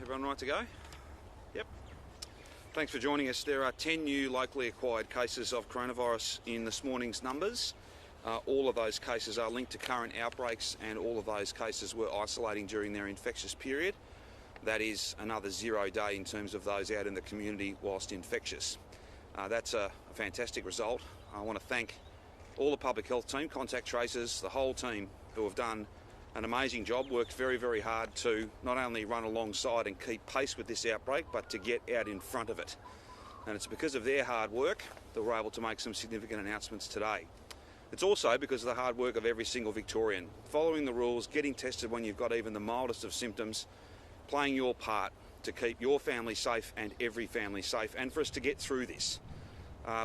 Everyone right to go? Yep. Thanks for joining us. There are 10 new locally acquired cases of coronavirus in this morning's numbers. All of those cases are linked to current outbreaks, and all of those cases were isolating during their infectious period. That is another 0 day in terms of those out in the community whilst infectious. That's a fantastic result. I want to thank all the public health team, contact tracers, the whole team who have done an amazing job, worked very, very hard to not only run alongside and keep pace with this outbreak, but to get out in front of it. And it's because of their hard work that we're able to make some significant announcements today. It's also because of the hard work of every single Victorian, following the rules, getting tested when you've got even the mildest of symptoms, playing your part to keep your family safe and every family safe, and for us to get through this.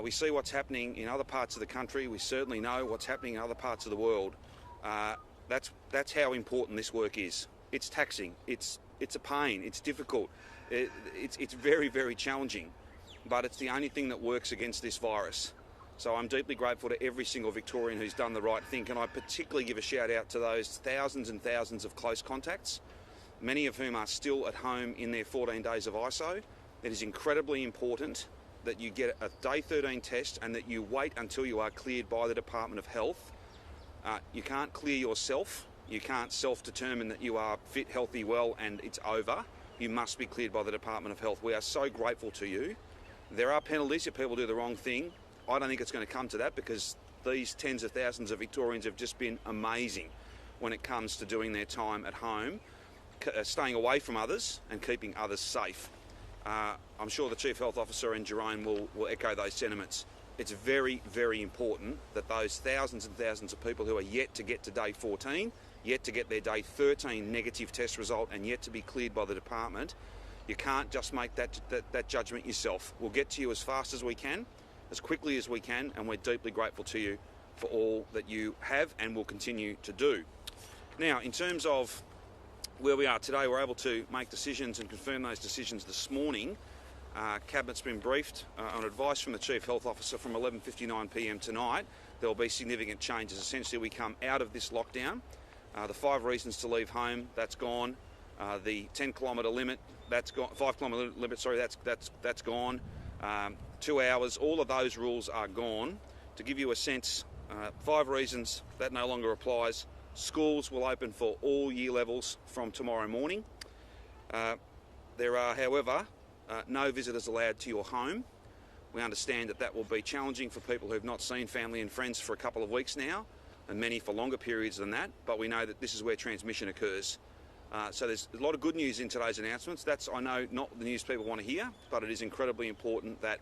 We see what's happening in other parts of the country. We certainly know what's happening in other parts of the world. That's how important this work is. It's taxing, it's a pain, it's difficult, it's very, very challenging, but it's the only thing that works against this virus. So I'm deeply grateful to every single Victorian who's done the right thing, and I particularly give a shout out to those thousands and thousands of close contacts, many of whom are still at home in their 14 days of ISO. It is incredibly important that you get a day 13 test and that you wait until you are cleared by the Department of Health. You can't clear yourself. You can't self-determine that you are fit, healthy, well, and it's over. You must be cleared by the Department of Health. We are so grateful to you. There are penalties if people do the wrong thing. I don't think it's going to come to that, because these tens of thousands of Victorians have just been amazing when it comes to doing their time at home, staying away from others and keeping others safe. I'm sure the Chief Health Officer and Jerome will echo those sentiments. It's very, very important that those thousands and thousands of people who are yet to get to day 14, yet to get their day 13 negative test result, and yet to be cleared by the department, you can't just make that judgment yourself. We'll get to you as fast as we can, as quickly as we can, and we're deeply grateful to you for all that you have and will continue to do. Now, in terms of where we are today, we're able to make decisions and confirm those decisions this morning. Cabinet's been briefed on advice from the Chief Health Officer from 11:59 p.m. tonight. There will be significant changes. Essentially, we come out of this lockdown. The 5 reasons to leave home, that's gone. The 10-kilometre limit, that's gone. 5-kilometre limit, sorry, that's gone. 2 hours, all of those rules are gone. To give you a sense, 5 reasons, that no longer applies. Schools will open for all year levels from tomorrow morning. There are, however, no visitors allowed to your home. We understand that will be challenging for people who have not seen family and friends for a couple of weeks now, and many for longer periods than that, but we know that this is where transmission occurs. So there's a lot of good news in today's announcements. That's, I know, not the news people want to hear, but it is incredibly important that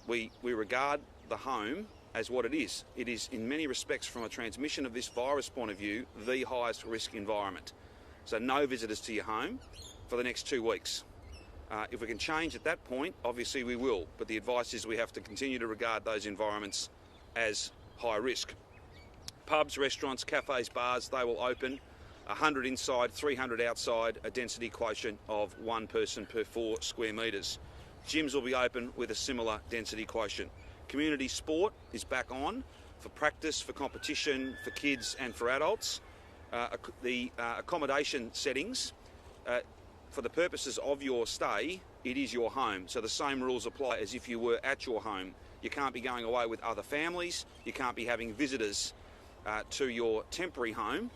we regard the home as what it is. It is, in many respects, from a transmission of this virus point of view, the highest risk environment. So no visitors to your home for the next 2 weeks. If we can change at that point, obviously we will, but the advice is we have to continue to regard those environments as high risk. Pubs, restaurants, cafes, bars, they will open. 100 inside, 300 outside, a density quotient of 1 person per 4 square metres. Gyms will be open with a similar density quotient. Community sport is back on for practice, for competition, for kids and for adults. The accommodation settings, for the purposes of your stay, it is your home. So the same rules apply as if you were at your home. You can't be going away with other families. You can't be having visitors to your temporary home,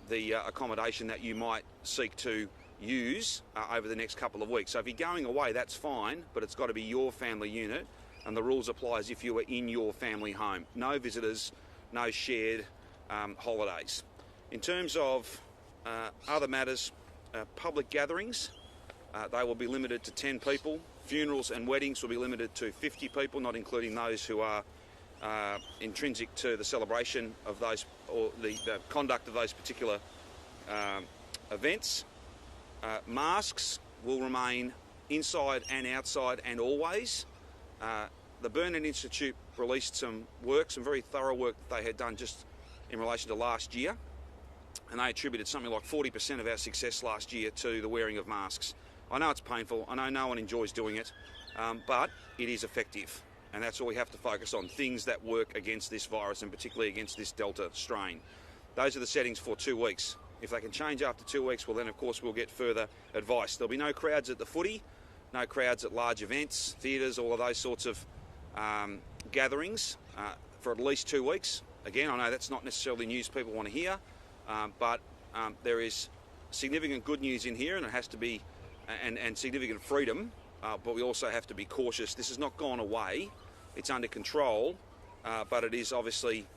the accommodation that you might seek to use over the next couple of weeks. So if you're going away, that's fine, but it's got to be your family unit, and the rules apply as if you were in your family home. No visitors, no shared holidays. In terms of other matters, public gatherings, they will be limited to 10 people. Funerals and weddings will be limited to 50 people, not including those who are intrinsic to the celebration of those, or the conduct of those particular events. Masks will remain inside and outside and always. The Burnet Institute released some very thorough work that they had done just in relation to last year, and they attributed something like 40% of our success last year to the wearing of masks. I know it's painful, I know no one enjoys doing it, but it is effective, and that's all we have to focus on, things that work against this virus, and particularly against this Delta strain. Those are the settings for 2 weeks. If they can change after 2 weeks, well then of course we'll get further advice. There'll be no crowds at the footy, no crowds at large events, theatres, all of those sorts of gatherings for at least 2 weeks. Again, I know that's not necessarily news people want to hear, but there is significant good news in here, and it has to be, and significant freedom, but we also have to be cautious. This has not gone away, it's under control, but it is obviously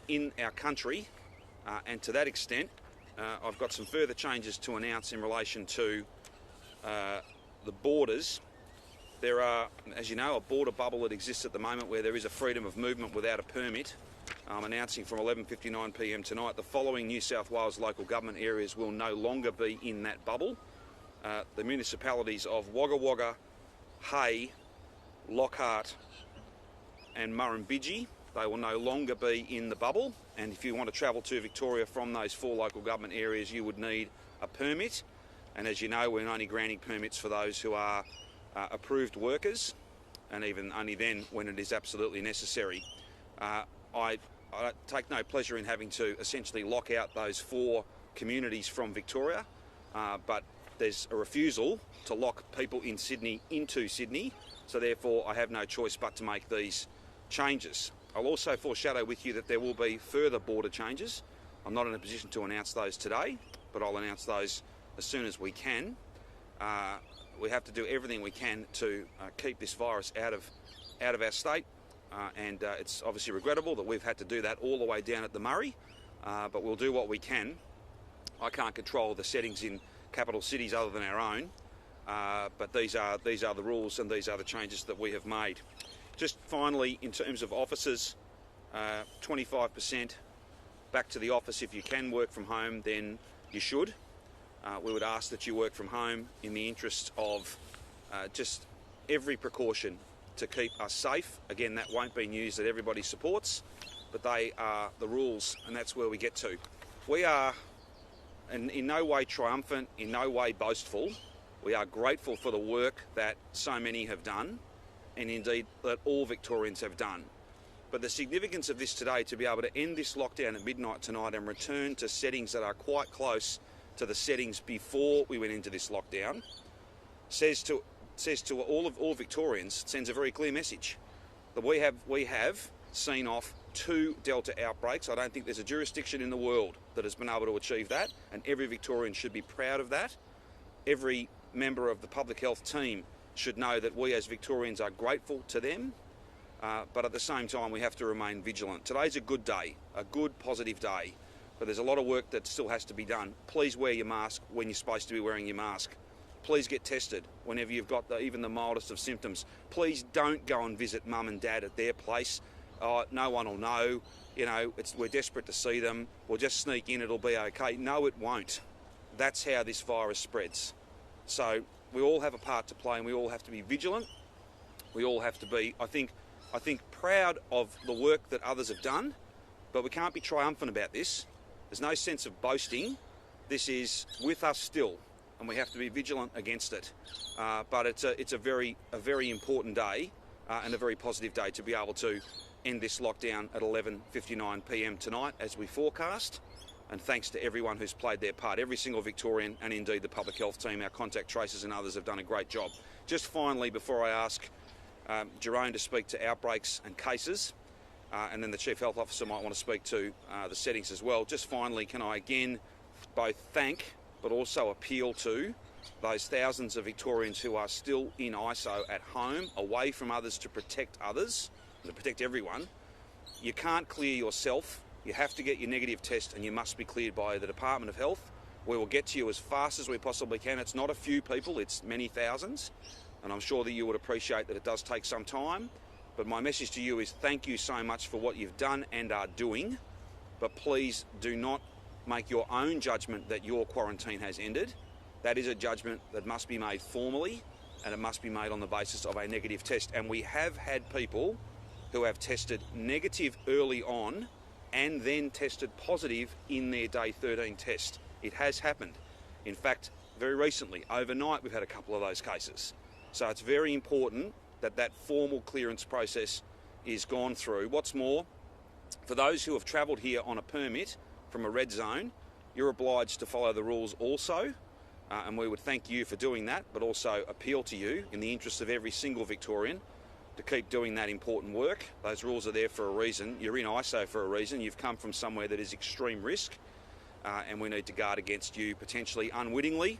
in our country, and to that extent, I've got some further changes to announce in relation to the borders. There are, as you know, a border bubble that exists at the moment where there is a freedom of movement without a permit. I'm announcing from 11:59 p.m. tonight the following New South Wales local government areas will no longer be in that bubble. The municipalities of Wagga Wagga, Hay, Lockhart and Murrumbidgee, they will no longer be in the bubble, and if you want to travel to Victoria from those 4 local government areas you would need a permit, and as you know we're only granting permits for those who are approved workers, and even only then when it is absolutely necessary. I take no pleasure in having to essentially lock out those 4 communities from Victoria, but there's a refusal to lock people in Sydney into Sydney, so therefore I have no choice but to make these changes. I'll also foreshadow with you that there will be further border changes. I'm not in a position to announce those today, but I'll announce those as soon as we can. We have to do everything we can to keep this virus out of our state, and it's obviously regrettable that we've had to do that all the way down at the Murray, but we'll do what we can. I can't control the settings in capital cities other than our own, but these are the rules and these are the changes that we have made. Just finally, in terms of offices, 25% back to the office. If you can work from home, then you should. We would ask that you work from home in the interest of just every precaution to keep us safe. Again, that won't be news that everybody supports, but they are the rules, and that's where we get to. We are in no way triumphant, in no way boastful. We are grateful for the work that so many have done, and indeed that all Victorians have done. But the significance of this today, to be able to end this lockdown at midnight tonight and return to settings that are quite close to the settings before we went into this lockdown, says to all Victorians, sends a very clear message that we have seen off 2 Delta outbreaks. I don't think there's a jurisdiction in the world that has been able to achieve that, and every Victorian should be proud of that. Every member of the public health team should know that we as Victorians are grateful to them, but at the same time we have to remain vigilant. Today's a good day, a good positive day, but there's a lot of work that still has to be done. Please wear your mask when you're supposed to be wearing your mask. Please get tested whenever you've got even the mildest of symptoms. Please don't go and visit mum and dad at their place. No one will know, you know, we're desperate to see them. We'll just sneak in, it'll be okay. No, it won't. That's how this virus spreads. So we all have a part to play, and we all have to be vigilant. We all have to be, I think, proud of the work that others have done, but we can't be triumphant about this. There's no sense of boasting. This is with us still, and we have to be vigilant against it. But it's a very important day and a very positive day to be able to end this lockdown at 11:59 p.m. tonight as we forecast. And thanks to everyone who's played their part, every single Victorian, and indeed the public health team, our contact tracers and others have done a great job. Just finally, before I ask Jerome to speak to outbreaks and cases, and then the Chief Health Officer might want to speak to the settings as well, just finally, can I again both thank but also appeal to those thousands of Victorians who are still in ISO at home, away from others, to protect others, to protect everyone. You can't clear yourself. You have to get your negative test, and you must be cleared by the Department of Health. We will get to you as fast as we possibly can. It's not a few people, it's many thousands, and I'm sure that you would appreciate that it does take some time. But my message to you is thank you so much for what you've done and are doing, but please do not make your own judgment that your quarantine has ended. That is a judgment that must be made formally, and it must be made on the basis of a negative test. And we have had people who have tested negative early on and then tested positive in their day 13 test. It has happened. In fact, very recently, overnight, we've had a couple of those cases. So it's very important that that formal clearance process is gone through. What's more, for those who have travelled here on a permit from a red zone, You're obliged to follow the rules also, and we would thank you for doing that, but also appeal to you in the interest of every single Victorian to keep doing that important work. Those rules are there for a reason. You're in ISO for a reason. You've come from somewhere that is extreme risk, and we need to guard against you potentially unwittingly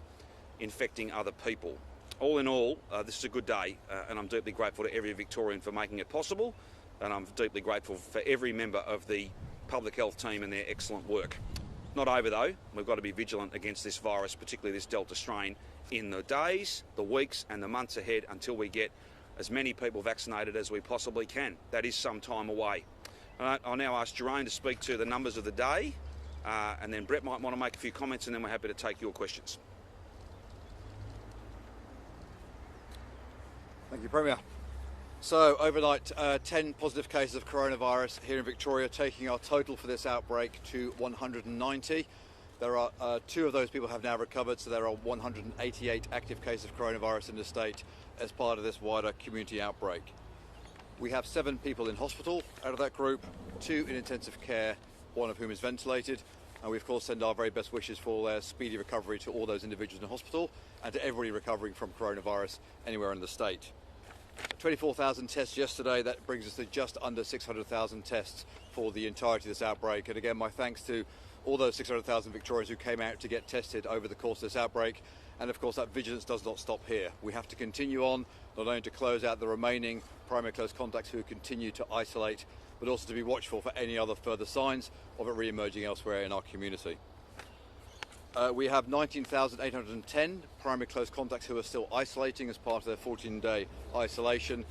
infecting other people. All in all, this is a good day, and I'm deeply grateful to every Victorian for making it possible, and I'm deeply grateful for every member of the public health team and their excellent work. Not over though. We've got to be vigilant against this virus, particularly this Delta strain, in the days, the weeks and the months ahead until we get as many people vaccinated as we possibly can. That is some time away. I'll now ask Jerome to speak to the numbers of the day, and then Brett might want to make a few comments, and then we're happy to take your questions. Thank you, Premier. So overnight, 10 positive cases of coronavirus here in Victoria, taking our total for this outbreak to 190. There are 2 of those people have now recovered, so there are 188 active cases of coronavirus in the state as part of this wider community outbreak. We have 7 people in hospital out of that group, 2 in intensive care, 1 of whom is ventilated, and we of course send our very best wishes for their speedy recovery to all those individuals in hospital and to everybody recovering from coronavirus anywhere in the state. 24,000 tests yesterday. That brings us to just under 600,000 tests for the entirety of this outbreak. And again, my thanks to all those 600,000 Victorians who came out to get tested over the course of this outbreak. And of course, that vigilance does not stop here. We have to continue on, not only to close out the remaining primary close contacts who continue to isolate, but also to be watchful for any other further signs of it re-emerging elsewhere in our community. We have 19,810 primary close contacts who are still isolating as part of their 14-day isolation.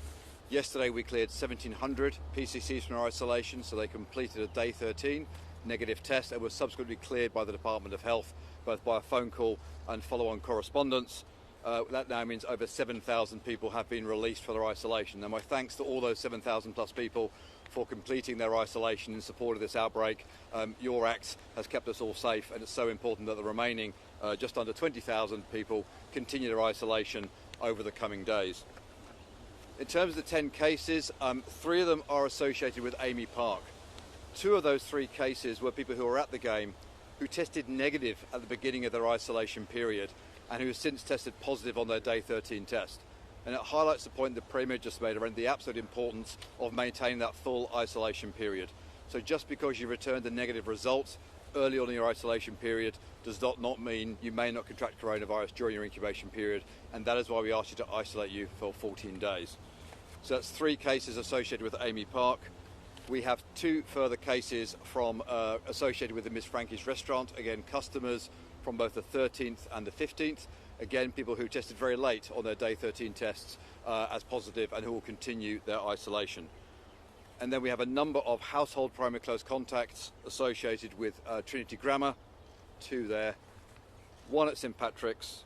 Yesterday we cleared 1,700 PCCs from our isolation, so they completed a day 13 negative test and were subsequently cleared by the Department of Health, both by a phone call and follow-on correspondence. That now means over 7,000 people have been released for their isolation. And my thanks to all those 7,000 plus people for completing their isolation in support of this outbreak. Your act has kept us all safe, and it's so important that the remaining just under 20,000 people continue their isolation over the coming days. In terms of the 10 cases, 3 of them are associated with Amy Park. 2 of those 3 cases were people who were at the game who tested negative at the beginning of their isolation period and who have since tested positive on their day 13 test. And it highlights the point the Premier just made around the absolute importance of maintaining that full isolation period. So just because you returned a negative result early on in your isolation period does not mean you may not contract coronavirus during your incubation period, and that is why we asked you to isolate you for 14 days. So that's 3 cases associated with Amy Park. We have 2 further cases from associated with the Miss Frankie's restaurant, again customers from both the 13th and the 15th. Again, people who tested very late on their day 13 tests as positive and who will continue their isolation. And then we have a number of household primary close contacts associated with Trinity Grammar, 2 there, 1 at St Patrick's,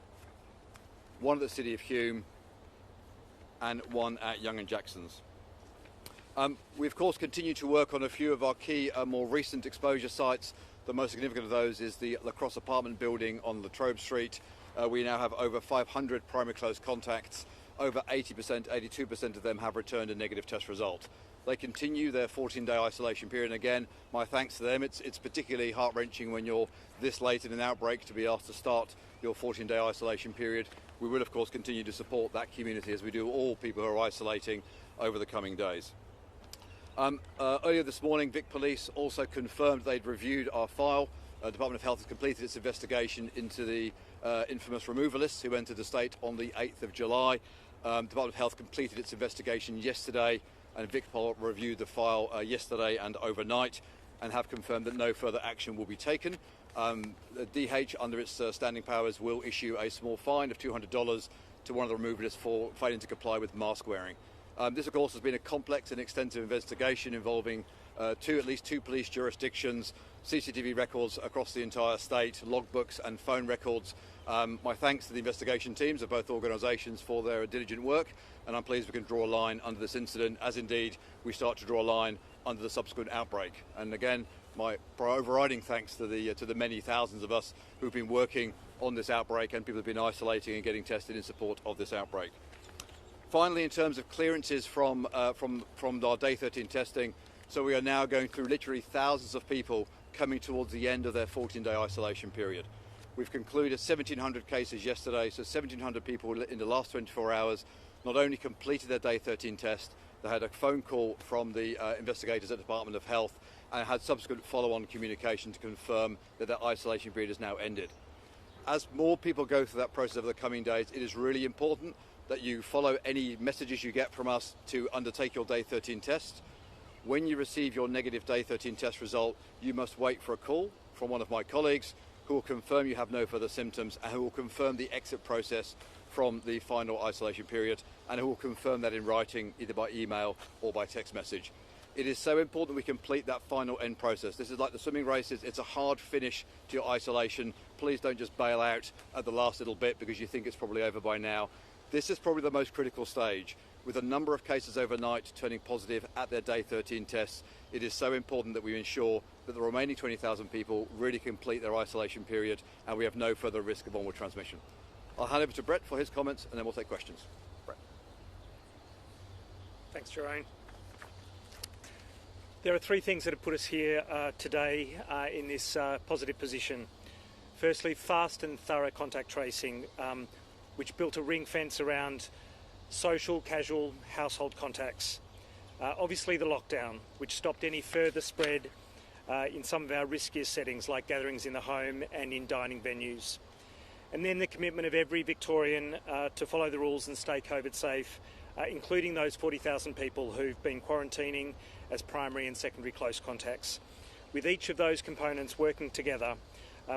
1 at the City of Hume, and 1 at Young and Jackson's. We of course continue to work on a few of our key more recent exposure sites. The most significant of those is the La Crosse apartment building on La Trobe Street. We now have over 500 primary close contacts. Over 80%, 82% of them have returned a negative test result. They continue their 14-day isolation period, and again, my thanks to them. It's particularly heart-wrenching when you're this late in an outbreak to be asked to start your 14-day isolation period. We will, of course, continue to support that community as we do all people who are isolating over the coming days. Earlier this morning, Vic Police also confirmed they'd reviewed our file. The Department of Health has completed its investigation into the infamous removalists who entered the state on the 8th of July. Department of Health completed its investigation yesterday, and VicPol reviewed the file yesterday and overnight and have confirmed that no further action will be taken. The DH, under its standing powers, will issue a small fine of $200 to one of the removalists for failing to comply with mask wearing. This, of course, has been a complex and extensive investigation involving at least two police jurisdictions, CCTV records across the entire state, logbooks and phone records. My thanks to the investigation teams of both organisations for their diligent work, and I'm pleased we can draw a line under this incident, as indeed we start to draw a line under the subsequent outbreak. And again, my overriding thanks to the many thousands of us who've been working on this outbreak and people who've been isolating and getting tested in support of this outbreak. Finally, in terms of clearances from our day 13 testing, so we are now going through literally thousands of people coming towards the end of their 14-day isolation period. We've concluded 1,700 cases yesterday, so 1,700 people in the last 24 hours not only completed their day 13 test, they had a phone call from the investigators at the Department of Health and had subsequent follow-on communication to confirm that their isolation period has now ended. As more people go through that process over the coming days, it is really important that you follow any messages you get from us to undertake your day 13 test. When you receive your negative day 13 test result, you must wait for a call from one of my colleagues who will confirm you have no further symptoms and who will confirm the exit process from the final isolation period, and who will confirm that in writing either by email or by text message. It is so important we complete that final end process. This is like the swimming races. It's a hard finish to your isolation. Please don't just bail out at the last little bit because you think it's probably over by now. This is probably the most critical stage. With a number of cases overnight turning positive at their day 13 tests, it is so important that we ensure that the remaining 20,000 people really complete their isolation period and we have no further risk of onward transmission. I'll hand over to Brett for his comments and then we'll take questions. Brett. Thanks, Jerome. There are three things that have put us here today in this positive position. Firstly, fast and thorough contact tracing, which built a ring fence around social, casual, household contacts. Obviously the lockdown, which stopped any further spread in some of our riskiest settings like gatherings in the home and in dining venues. And then the commitment of every Victorian to follow the rules and stay COVID safe, including those 40,000 people who've been quarantining as primary and secondary close contacts. With each of those components working together,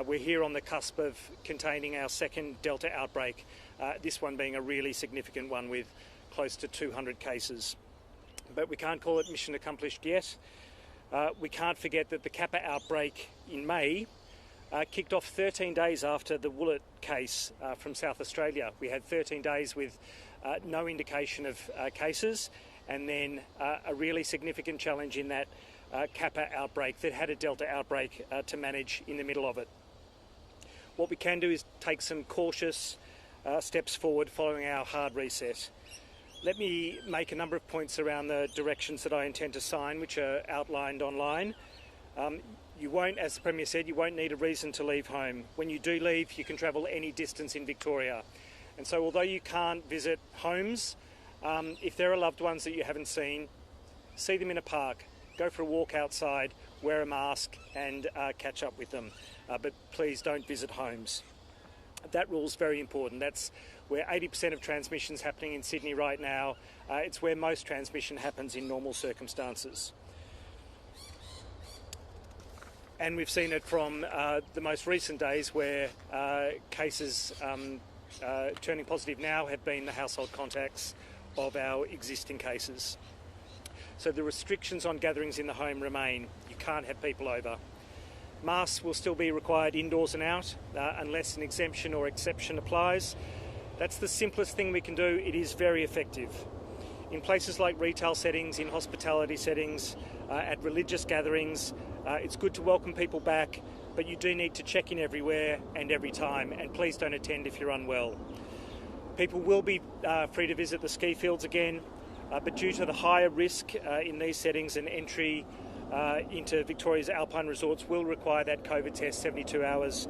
we're here on the cusp of containing our second Delta outbreak, this one being a really significant one with close to 200 cases. But we can't call it mission accomplished yet. We can't forget that the Kappa outbreak in May kicked off 13 days after the Woollett case from South Australia. We had 13 days with no indication of cases, and then a really significant challenge in that Kappa outbreak that had a Delta outbreak to manage in the middle of it. What we can do is take some cautious steps forward following our hard reset. Let me make a number of points around the directions that I intend to sign, which are outlined online. You won't, as the Premier said, you won't need a reason to leave home. When you do leave, you can travel any distance in Victoria. And so although you can't visit homes, if there are loved ones that you haven't seen, see them in a park, go for a walk outside, wear a mask and catch up with them. But please don't visit homes. That rule is very important. That's where 80% of transmission is happening in Sydney right now. It's where most transmission happens in normal circumstances. And we've seen it from the most recent days where cases turning positive now have been the household contacts of our existing cases. So the restrictions on gatherings in the home remain. You can't have people over. Masks will still be required indoors and out unless an exemption or exception applies. That's the simplest thing we can do. It is very effective. In places like retail settings, in hospitality settings, at religious gatherings, it's good to welcome people back, but you do need to check in everywhere and every time, and please don't attend if you're unwell. People will be free to visit the ski fields again, but due to the higher risk in these settings, an entry into Victoria's alpine resorts will require that COVID test 72 hours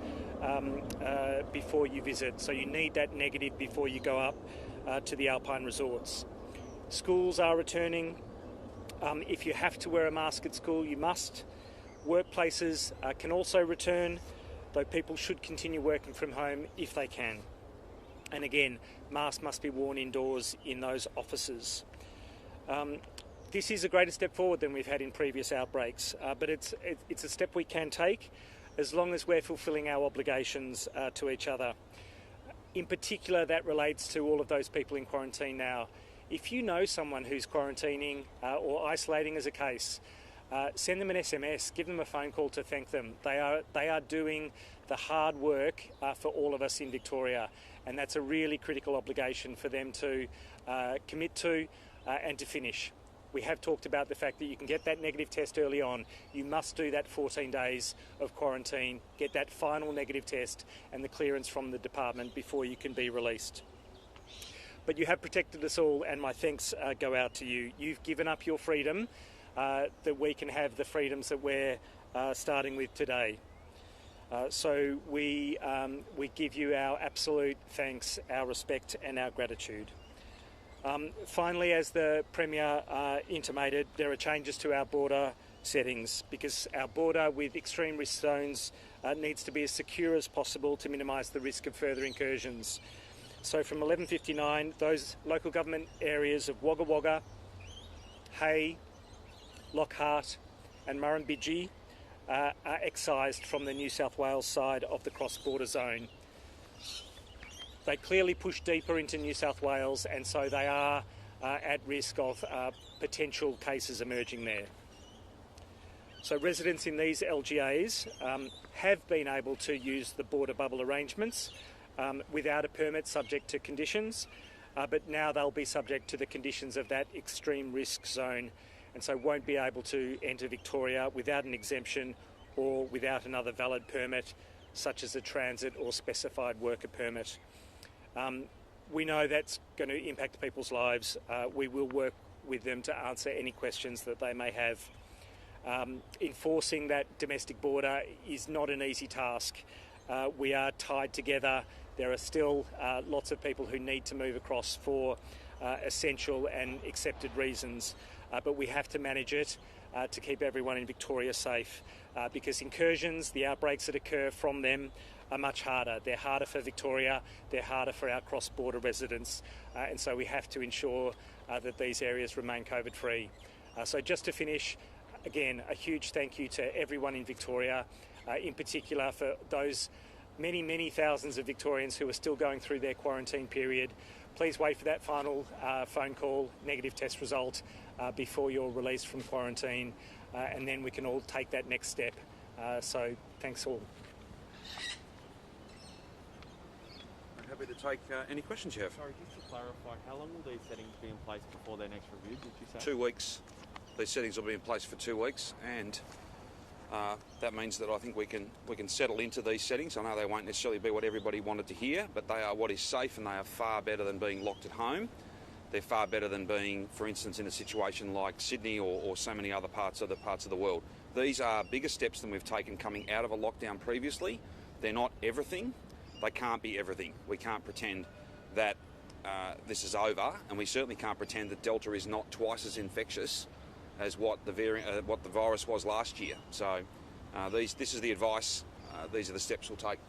before you visit. So you need that negative before you go up to the alpine resorts. Schools are returning. If you have to wear a mask at school, you must. Workplaces can also return, though people should continue working from home if they can. And again, masks must be worn indoors in those offices. This is a greater step forward than we've had in previous outbreaks, but it's a step we can take as long as we're fulfilling our obligations to each other. In particular, that relates to all of those people in quarantine now. If you know someone who's quarantining or isolating as a case, send them an SMS, give them a phone call to thank them. They are doing the hard work for all of us in Victoria, and that's a really critical obligation for them to commit to and to finish. We have talked about the fact that you can get that negative test early on. You must do that 14 days of quarantine, get that final negative test and the clearance from the department before you can be released. But you have protected us all, and my thanks go out to you. You've given up your freedom that we can have the freedoms that we're starting with today. So we give you our absolute thanks, our respect and our gratitude. Finally, as the Premier intimated, there are changes to our border settings because our border with extreme risk zones needs to be as secure as possible to minimise the risk of further incursions. So from 11:59, those local government areas of Wagga Wagga, Hay, Lockhart and Murrumbidgee are excised from the New South Wales side of the cross-border zone. They clearly push deeper into New South Wales, and so they are at risk of potential cases emerging there. So residents in these LGAs have been able to use the border bubble arrangements without a permit, subject to conditions, but now they'll be subject to the conditions of that extreme risk zone, and so won't be able to enter Victoria without an exemption or without another valid permit, such as a transit or specified worker permit. We know that's going to impact people's lives. We will work with them to answer any questions that they may have. Enforcing that domestic border is not an easy task. We are tied together. There are still lots of people who need to move across for essential and accepted reasons, but we have to manage it to keep everyone in Victoria safe, because incursions, the outbreaks that occur from them, are much harder. They're harder for Victoria, they're harder for our cross-border residents, and so we have to ensure that these areas remain COVID-free. So just to finish, again, a huge thank you to everyone in Victoria, in particular for those many, many thousands of Victorians who are still going through their quarantine period. Please wait for that final phone call, negative test result, before you're released from quarantine, and then we can all take that next step. So thanks all. I'm happy to take any questions you have. Sorry, just to clarify, how long will these settings be in place before they're next reviewed, did you say? 2 weeks. These settings will be in place for 2 weeks, and that means that I think we can settle into these settings. I know they won't necessarily be what everybody wanted to hear, but they are what is safe, and they are far better than being locked at home. They're far better than being, for instance, in a situation like Sydney or so many other parts of the world. These are bigger steps than we've taken coming out of a lockdown previously. They're not everything. They can't be everything. We can't pretend that this is over, and we certainly can't pretend that Delta is not twice as infectious as what the virus was last year. So this is the advice. These are the steps we'll take.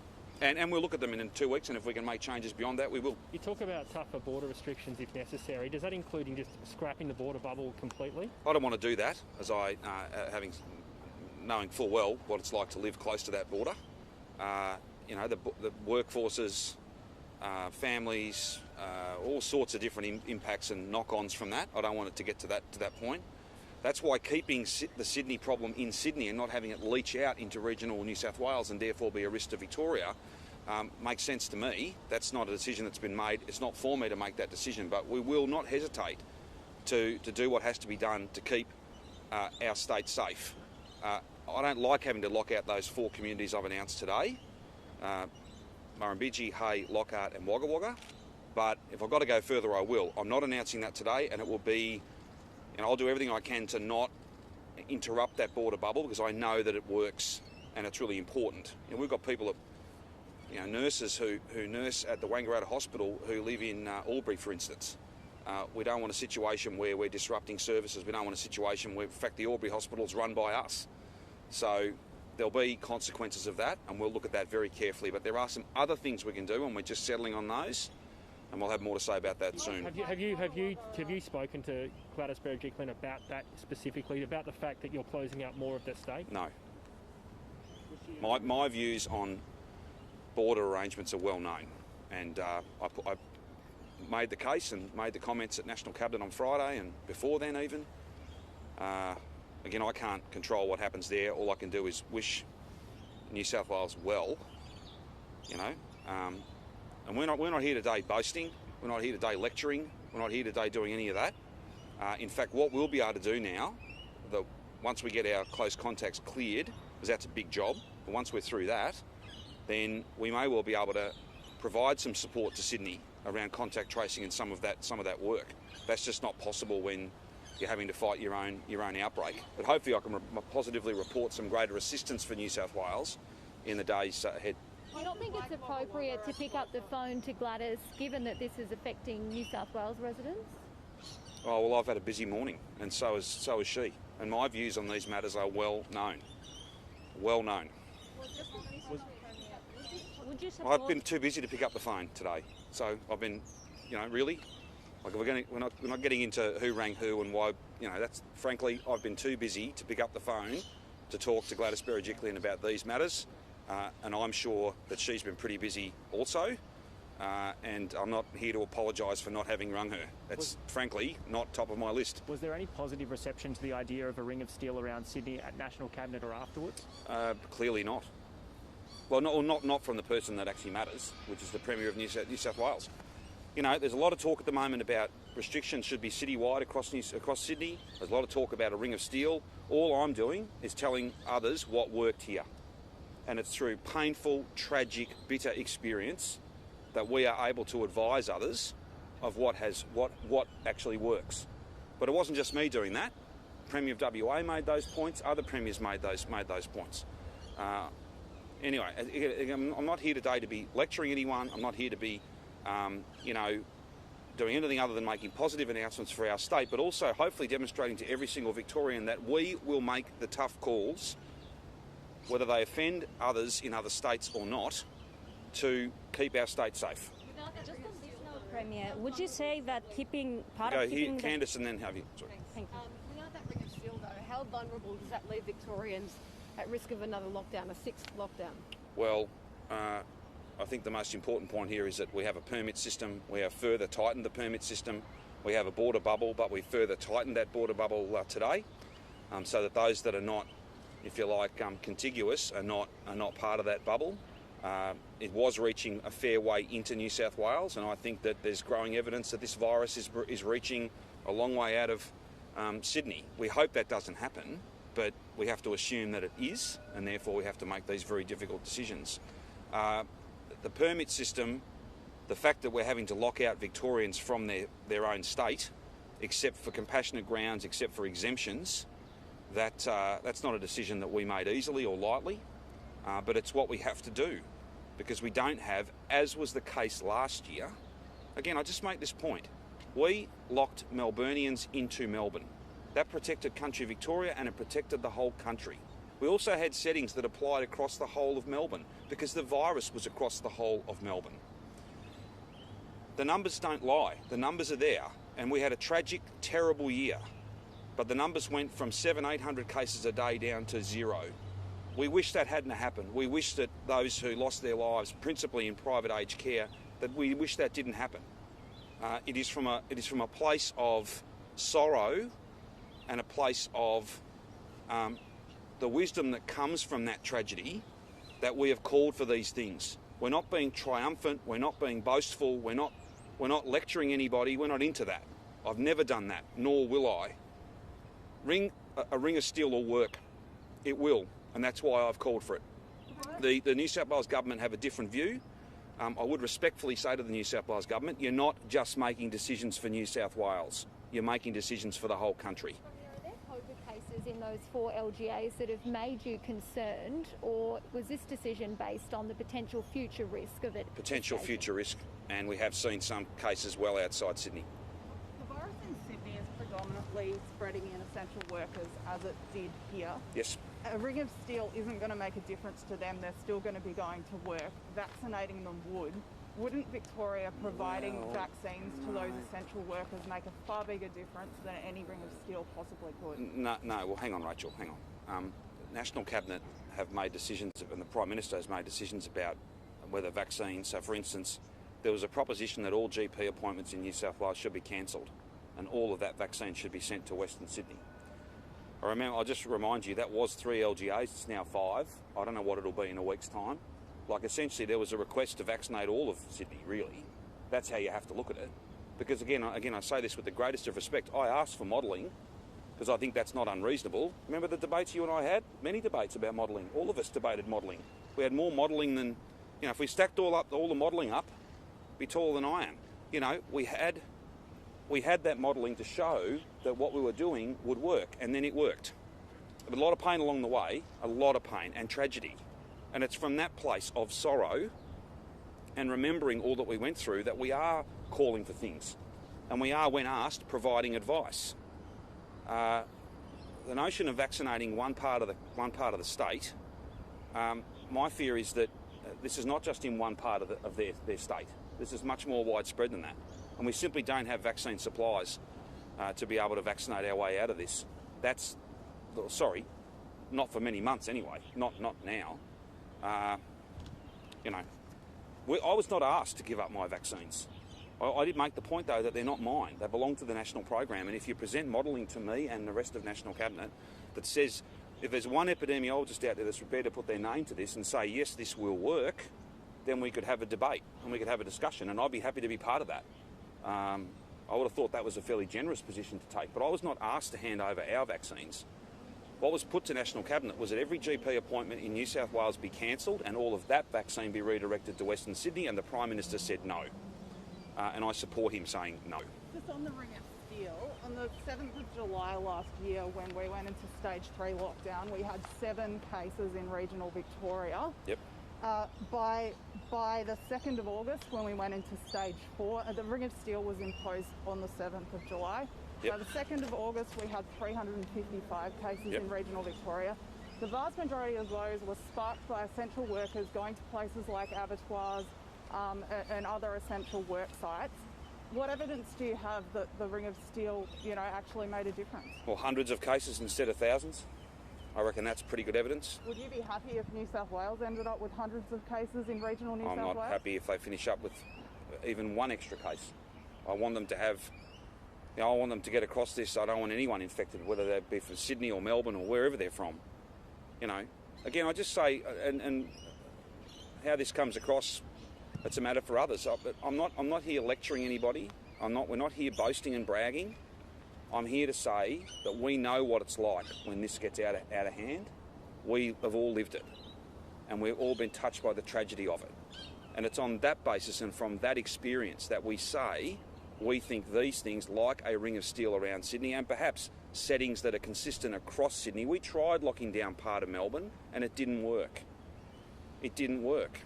And we'll look at them in 2 weeks, and if we can make changes beyond that, we will. You talk about tougher border restrictions if necessary. Does that include just scrapping the border bubble completely? I don't want to do that, as knowing full well what it's like to live close to that border. The workforces, families, all sorts of different impacts and knock-ons from that. I don't want it to get to that point. That's why keeping the Sydney problem in Sydney and not having it leach out into regional New South Wales and therefore be a risk to Victoria makes sense to me. That's not a decision that's been made. It's not for me to make that decision, but we will not hesitate to do what has to be done to keep our state safe. I don't like having to lock out those 4 communities I've announced today, Murrumbidgee, Hay, Lockhart and Wagga Wagga, but if I've got to go further, I will. I'm not announcing that today, and it will be, I'll do everything I can to not interrupt that border bubble, because I know that it works and it's really important. We've got people, nurses who nurse at the Wagga Wagga Hospital who live in Albury, for instance. We don't want a situation where we're disrupting services. We don't want a situation where, in fact, the Albury Hospital is run by us. So there'll be consequences of that, and we'll look at that very carefully. But there are some other things we can do, and we're just settling on those. And we'll have more to say about that soon. Have you spoken to Gladys Berejiklian about that specifically, about the fact that you're closing out more of the state? No. My views on border arrangements are well known, and I made the case and made the comments at National Cabinet on Friday and before then even. Again, I can't control what happens there. All I can do is wish New South Wales well, And we're not here today boasting, we're not here today lecturing, we're not here today doing any of that. In fact, what we'll be able to do now, once we get our close contacts cleared, because that's a big job, but once we're through that, then we may well be able to provide some support to Sydney around contact tracing and some of that work. That's just not possible when you're having to fight your own outbreak. But hopefully I can positively report some greater assistance for New South Wales in the days ahead. I don't think it's appropriate to pick up the phone to Gladys, given that this is affecting New South Wales residents? Oh, well, I've had a busy morning, and so is she. And my views on these matters are well known. Well known. Would you support... I've been too busy to pick up the phone today. So I've been, really? Like we're not getting into who rang who and why. That's frankly, I've been too busy to pick up the phone to talk to Gladys Berejiklian about these matters, and I'm sure that she's been pretty busy also. And I'm not here to apologise for not having rung her. That's frankly not top of my list. Was there any positive reception to the idea of a ring of steel around Sydney at National Cabinet or afterwards? Clearly not. Well, not from the person that actually matters, which is the Premier of New South Wales. There's a lot of talk at the moment about restrictions should be citywide across Sydney. There's a lot of talk about a ring of steel. All I'm doing is telling others what worked here. And it's through painful, tragic, bitter experience that we are able to advise others of what actually works. But it wasn't just me doing that. The Premier of WA made those points. Other premiers made those points. Anyway, I'm not here today to be lecturing anyone. I'm not here to be, doing anything other than making positive announcements for our state, but also hopefully demonstrating to every single Victorian that we will make the tough calls, whether they offend others in other states or not, to keep our state safe. Just on this note, Premier, would you say that keeping part Go of here, Candice, and then have you. Sorry. Thank you. Without that ring of steel, though, how vulnerable does that leave Victorians at risk of another lockdown, a sixth lockdown? Well, I think the most important point here is that we have a permit system. We have further tightened the permit system. We have a border bubble, but we further tightened that border bubble today, so that those that are not, if you like, contiguous are not part of that bubble. It was reaching a fair way into New South Wales, and I think that there's growing evidence that this virus is reaching a long way out of Sydney. We hope that doesn't happen, but we have to assume that it is, and therefore we have to make these very difficult decisions. The permit system, the fact that we're having to lock out Victorians from their own state, except for compassionate grounds, except for exemptions, that's not a decision that we made easily or lightly, but it's what we have to do, because we don't have, as was the case last year. Again, I just make this point. We locked Melburnians into Melbourne. That protected country Victoria, and it protected the whole country. We also had settings that applied across the whole of Melbourne because the virus was across the whole of Melbourne. The numbers don't lie. The numbers are there. And we had a tragic, terrible year. But the numbers went from 700-800 cases a day down to 0. We wish that hadn't happened. We wish that those who lost their lives, principally in private aged care, that we wish that didn't happen. It is from a place of sorrow and a place of the wisdom that comes from that tragedy that we have called for these things. We're not being triumphant, we're not being boastful, we're not lecturing anybody, we're not into that. I've never done that, nor will I. A ring of steel will work. It will, and that's why I've called for it. The New South Wales government have a different view. I would respectfully say to the New South Wales government, you're not just making decisions for New South Wales, you're making decisions for the whole country. Are there COVID cases in those 4 LGAs that have made you concerned, or was this decision based on the potential future risk of it? Potential future risk, and we have seen some cases well outside Sydney. The virus in Sydney is predominantly spreading in essential workers, as it did here. Yes. A ring of steel isn't going to make a difference to them. They're still going to be going to work. Vaccinating them would. Wouldn't Victoria providing vaccines to those essential workers make a far bigger difference than any ring of steel possibly could? No, well, hang on, Rachel, hang on. National Cabinet have made decisions, and the Prime Minister has made decisions about whether vaccines, so for instance, there was a proposition that all GP appointments in New South Wales should be cancelled, and all of that vaccine should be sent to Western Sydney. I'll just remind you, that was 3 LGAs, it's now 5. I don't know what it'll be in a week's time. Like, essentially, there was a request to vaccinate all of Sydney, really. That's how you have to look at it. Because, again, I say this with the greatest of respect. I asked for modelling, because I think that's not unreasonable. Remember the debates you and I had? Many debates about modelling. All of us debated modelling. We had more modelling than... if we stacked all the modelling up, it'd be taller than I am. We had we had that modelling to show that what we were doing would work, and then it worked. But a lot of pain along the way, a lot of pain and tragedy. And it's from that place of sorrow and remembering all that we went through that we are calling for things. And we are, when asked, providing advice. The notion of vaccinating one part of the state, my fear is that this is not just in one part of their state. This is much more widespread than that. And we simply don't have vaccine supplies to be able to vaccinate our way out of this. That's, sorry, not for many months anyway, not now. You know, I was not asked to give up my vaccines. I did make the point, though, that they're not mine. They belong to the national program. And if you present modelling to me and the rest of National Cabinet that says, if there's one epidemiologist out there that's prepared to put their name to this and say, yes, this will work, then we could have a debate and we could have a discussion, and I'd be happy to be part of that. I would have thought that was a fairly generous position to take, but I was not asked to hand over our vaccines. What was put to National Cabinet was that every GP appointment in New South Wales be cancelled and all of that vaccine be redirected to Western Sydney, and the Prime Minister said no. And I support him saying no. Just on the Ring of Steel, on the 7th of July last year when we went into stage 3 lockdown, we had 7 cases in regional Victoria. Yep. By the 2nd of August, when we went into stage 4, the Ring of Steel was imposed on the 7th of July. Yep. By the 2nd of August, we had 355 cases in regional Victoria. The vast majority of those were sparked by essential workers going to places like abattoirs and other essential work sites. What evidence do you have that the Ring of Steel, actually made a difference? Well, hundreds of cases instead of thousands. I reckon that's pretty good evidence. Would you be happy if New South Wales ended up with hundreds of cases in regional New South Wales? I'm not happy if they finish up with even one extra case. I want them to have, I want them to get across this. I don't want anyone infected, whether they be from Sydney or Melbourne or wherever they're from. Again, I just say, and how this comes across, it's a matter for others. I'm not here lecturing anybody. We're not here boasting and bragging. I'm here to say that we know what it's like when this gets out of hand. We have all lived it, and we've all been touched by the tragedy of it. And it's on that basis and from that experience that we say we think these things, like a Ring of Steel around Sydney, and perhaps settings that are consistent across Sydney. We tried locking down part of Melbourne, and it didn't work. It didn't work.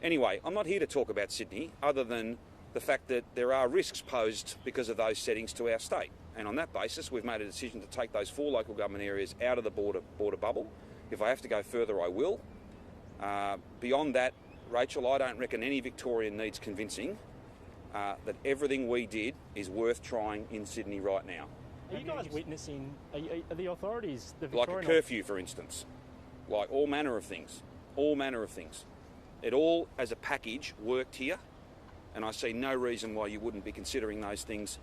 Anyway, I'm not here to talk about Sydney other than the fact that there are risks posed because of those settings to our state. And on that basis, we've made a decision to take those 4 local government areas out of the border bubble. If I have to go further, I will. Beyond that, Rachel, I don't reckon any Victorian needs convincing that everything we did is worth trying in Sydney right now. Are you guys witnessing, are the authorities, the Like Victorian... a curfew, for instance. Like all manner of things. All manner of things. It all, as a package, worked here, and I see no reason why you wouldn't be considering those things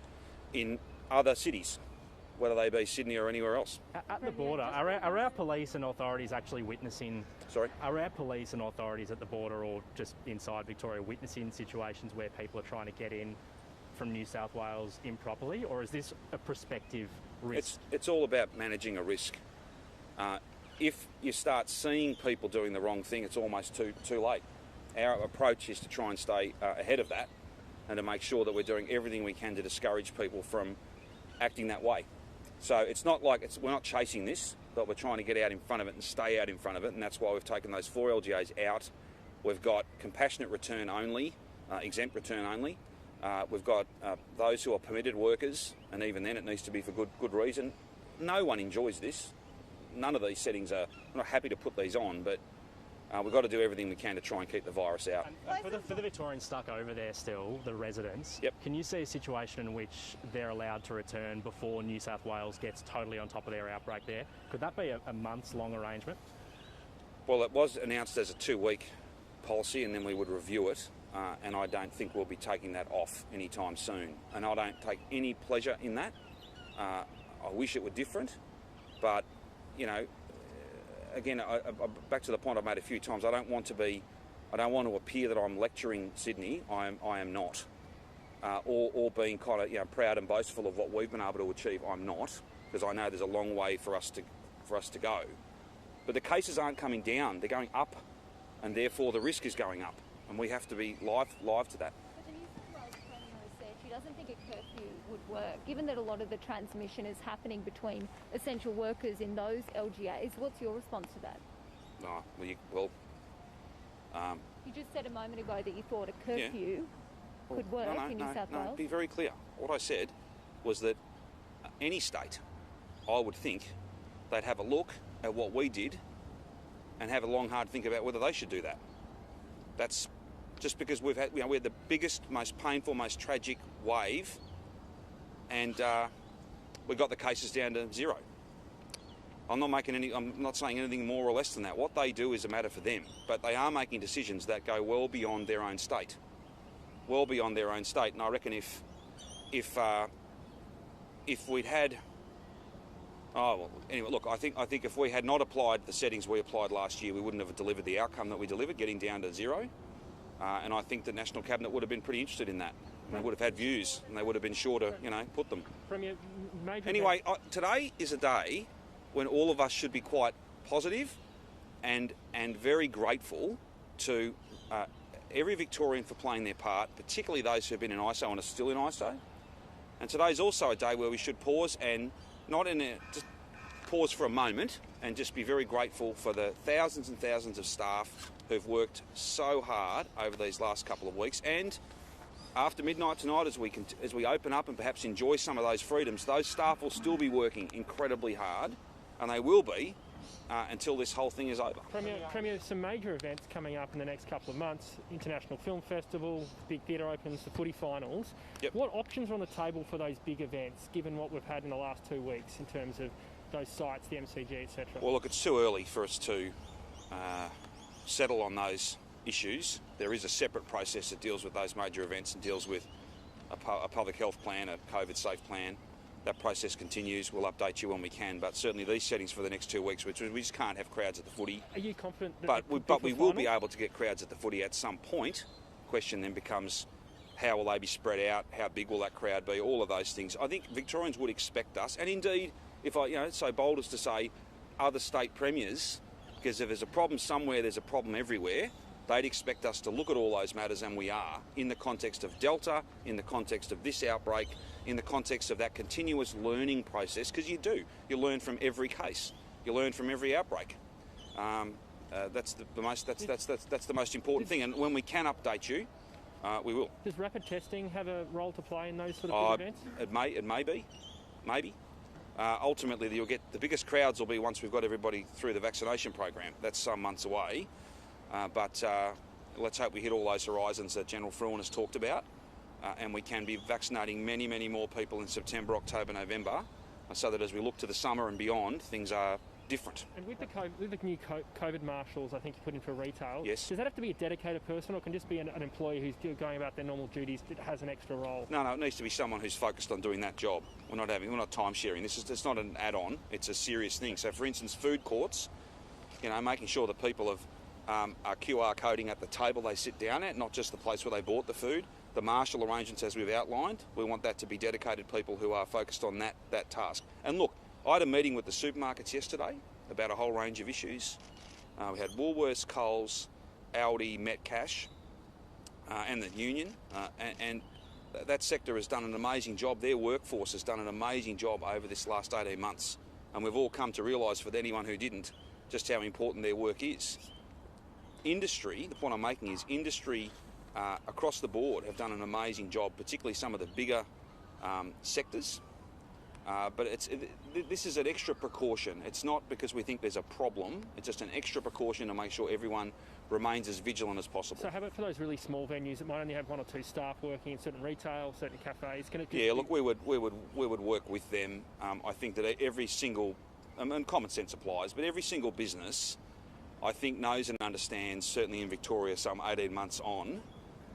in other cities, whether they be Sydney or anywhere else. At the border, are our police and authorities actually witnessing... Sorry? Are our police and authorities at the border or just inside Victoria witnessing situations where people are trying to get in from New South Wales improperly, or is this a prospective risk? It's all about managing a risk. If you start seeing people doing the wrong thing, it's almost too late. Our approach is to try and stay ahead of that and to make sure that we're doing everything we can to discourage people from acting that way. So it's not like we're not chasing this, but we're trying to get out in front of it and stay out in front of it, and that's why we've taken those 4 LGAs out. We've got compassionate return only, exempt return only. We've got those who are permitted workers, and even then it needs to be for good reason. No one enjoys this. None of these settings are... I'm not happy to put these on, but we've got to do everything we can to try and keep the virus out. And for the Victorians stuck over there still, the residents, Yep. Can you see a situation in which they're allowed to return before New South Wales gets totally on top of their outbreak there? Could that be a months-long arrangement? Well, it was announced as a 2-week policy, and then we would review it, and I don't think we'll be taking that off anytime soon. And I don't take any pleasure in that. I wish it were different, but, again, back to the point I've made a few times, I don't want to appear that I'm lecturing Sydney. I am not. Or being kind of proud and boastful of what we've been able to achieve. I'm not, because I know there's a long way for us to go. But the cases aren't coming down; they're going up, and therefore the risk is going up, and we have to be live to that. But the New South Wales Premier Research doesn't think a curfew would work. Given that a lot of the transmission is happening between essential workers in those LGAs, what's your response to that? No, You just said a moment ago that you thought a curfew could work in New South Wales. Be very clear. What I said was that any state, I would think, they'd have a look at what we did and have a long, hard think about whether they should do that. That's just because we had the biggest, most painful, most tragic wave, and we got the cases down to zero. I'm not saying anything more or less than that. What they do is a matter for them, but they are making decisions that go well beyond their own state. Well beyond their own state, and I reckon if we'd had, anyway, look, I think if we had not applied the settings we applied last year, we wouldn't have delivered the outcome that we delivered, getting down to zero. And I think the National Cabinet would have been pretty interested in that. And they would have had views, and they would have been sure to, put them. Anyway, today is a day when all of us should be quite positive and very grateful to every Victorian for playing their part, particularly those who have been in ISO and are still in ISO. And today is also a day where we should pause and just pause for a moment and just be very grateful for the thousands and thousands of staff who've worked so hard over these last couple of weeks. And after midnight tonight, as we open up and perhaps enjoy some of those freedoms, those staff will still be working incredibly hard, and they will be until this whole thing is over. Premier, some major events coming up in the next couple of months: International Film Festival, big theatre opens, the footy finals. Yep. What options are on the table for those big events, given what we've had in the last 2 weeks in terms of those sites, the MCG, etc.? Well, look, it's too early for us to settle on those issues. There is a separate process that deals with those major events and deals with a public health plan, a COVID-safe plan. That process continues. We'll update you when we can, but certainly these settings for the next 2 weeks, which we just can't have crowds at the footy. Are you confident that But we will be able to get crowds at the footy at some point. Question then becomes, how will they be spread out? How big will that crowd be? All of those things. I think Victorians would expect us, and indeed, if I so bold as to say other state premiers, because if there's a problem somewhere, there's a problem everywhere. They'd expect us to look at all those matters, and we are, in the context of Delta, in the context of this outbreak, in the context of that continuous learning process, because you do. You learn from every case. You learn from every outbreak. That's the most important thing. And when we can update you, we will. Does rapid testing have a role to play in those sort of big events? It may be, maybe. Ultimately, you'll get the biggest crowds will be once we've got everybody through the vaccination program. That's some months away. But let's hope we hit all those horizons that General Fruin has talked about, and we can be vaccinating many, many more people in September, October, November, so that as we look to the summer and beyond, things are different. And with the new COVID marshals, I think you put in for retail, yes. Does that have to be a dedicated person, or can just be an employee who's going about their normal duties that has an extra role? No, it needs to be someone who's focused on doing that job. We're not time sharing. It's not an add-on. It's a serious thing. So, for instance, food courts, making sure that people are QR coding at the table they sit down at, not just the place where they bought the food. The marshal arrangements, as we've outlined, we want that to be dedicated people who are focused on that task. And look, I had a meeting with the supermarkets yesterday about a whole range of issues. We had Woolworths, Coles, Aldi, Metcash, and the union, and that sector has done an amazing job. Their workforce has done an amazing job over this last 18 months, and we've all come to realise, for anyone who didn't, just how important their work is. Industry, the point I'm making is industry across the board have done an amazing job, particularly some of the bigger sectors. But this is an extra precaution. It's not because we think there's a problem. It's just an extra precaution to make sure everyone remains as vigilant as possible. So how about for those really small venues that might only have 1 or 2 staff working in certain retail, certain cafes? Look, we would work with them. I think that every single, and common sense applies, but every single business, I think, knows and understands, certainly in Victoria some 18 months on,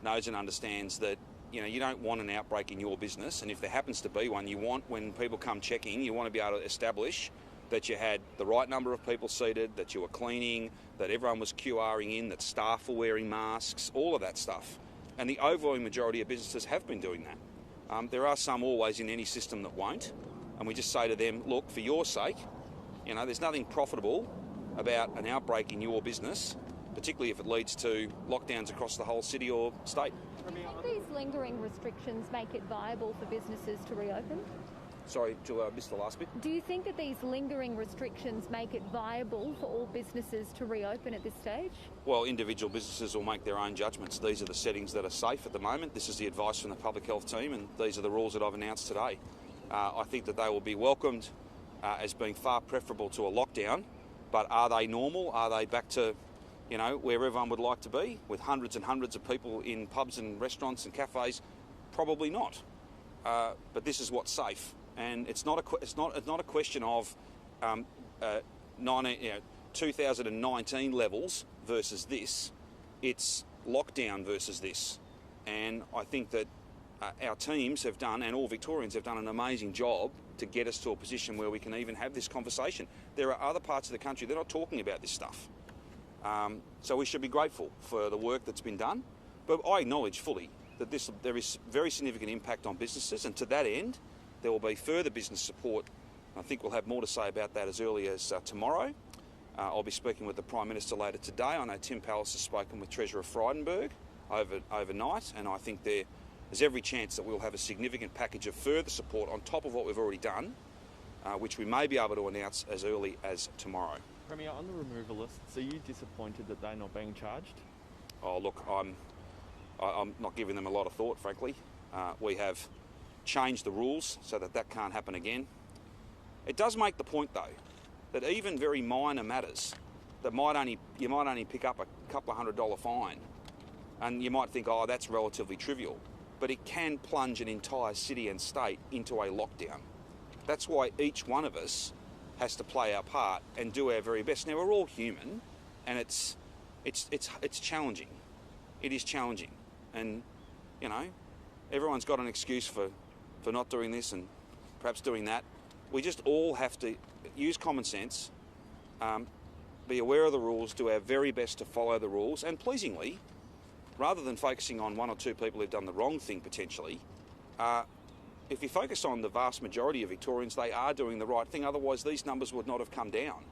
knows and understands that you don't want an outbreak in your business, and if there happens to be one, you want, when people come checking, you want to be able to establish that you had the right number of people seated, that you were cleaning, that everyone was QRing in, that staff were wearing masks, all of that stuff. And the overwhelming majority of businesses have been doing that. There are some always in any system that won't, and we just say to them, look, for your sake, there's nothing profitable about an outbreak in your business, particularly if it leads to lockdowns across the whole city or state. Do these lingering restrictions make it viable for businesses to reopen? Sorry, Jill, I missed the last bit. Do you think that these lingering restrictions make it viable for all businesses to reopen at this stage? Well, individual businesses will make their own judgments. These are the settings that are safe at the moment. This is the advice from the public health team, and these are the rules that I've announced today. I think that they will be welcomed as being far preferable to a lockdown, but are they normal? Are they back to, you know, where everyone would like to be, with hundreds and hundreds of people in pubs and restaurants and cafes? Probably not. But this is what's safe. And it's not a question of 2019 levels versus this. It's lockdown versus this. And I think that our teams have done, and all Victorians have done, an amazing job to get us to a position where we can even have this conversation. There are other parts of the country they're not talking about this stuff. So we should be grateful for the work that's been done. But I acknowledge fully that there is very significant impact on businesses, and to that end, there will be further business support. I think we'll have more to say about that as early as tomorrow. I'll be speaking with the Prime Minister later today. I know Tim Pallas has spoken with Treasurer Frydenberg overnight, and I think there's every chance that we'll have a significant package of further support on top of what we've already done, which we may be able to announce as early as tomorrow. Premier, on the removalists, are you disappointed that they're not being charged? Oh, look, I'm not giving them a lot of thought, frankly. We have changed the rules so that can't happen again. It does make the point, though, that even very minor matters that you might only pick up a couple of $100 fine, and you might think, oh, that's relatively trivial, but it can plunge an entire city and state into a lockdown. That's why each one of us has to play our part and do our very best. Now, we're all human, and it's challenging. It is challenging, and you know, everyone's got an excuse for not doing this and perhaps doing that. We just all have to use common sense, be aware of the rules, do our very best to follow the rules, and pleasingly, rather than focusing on one or two people who've done the wrong thing potentially, if you focus on the vast majority of Victorians, they are doing the right thing. Otherwise, these numbers would not have come down.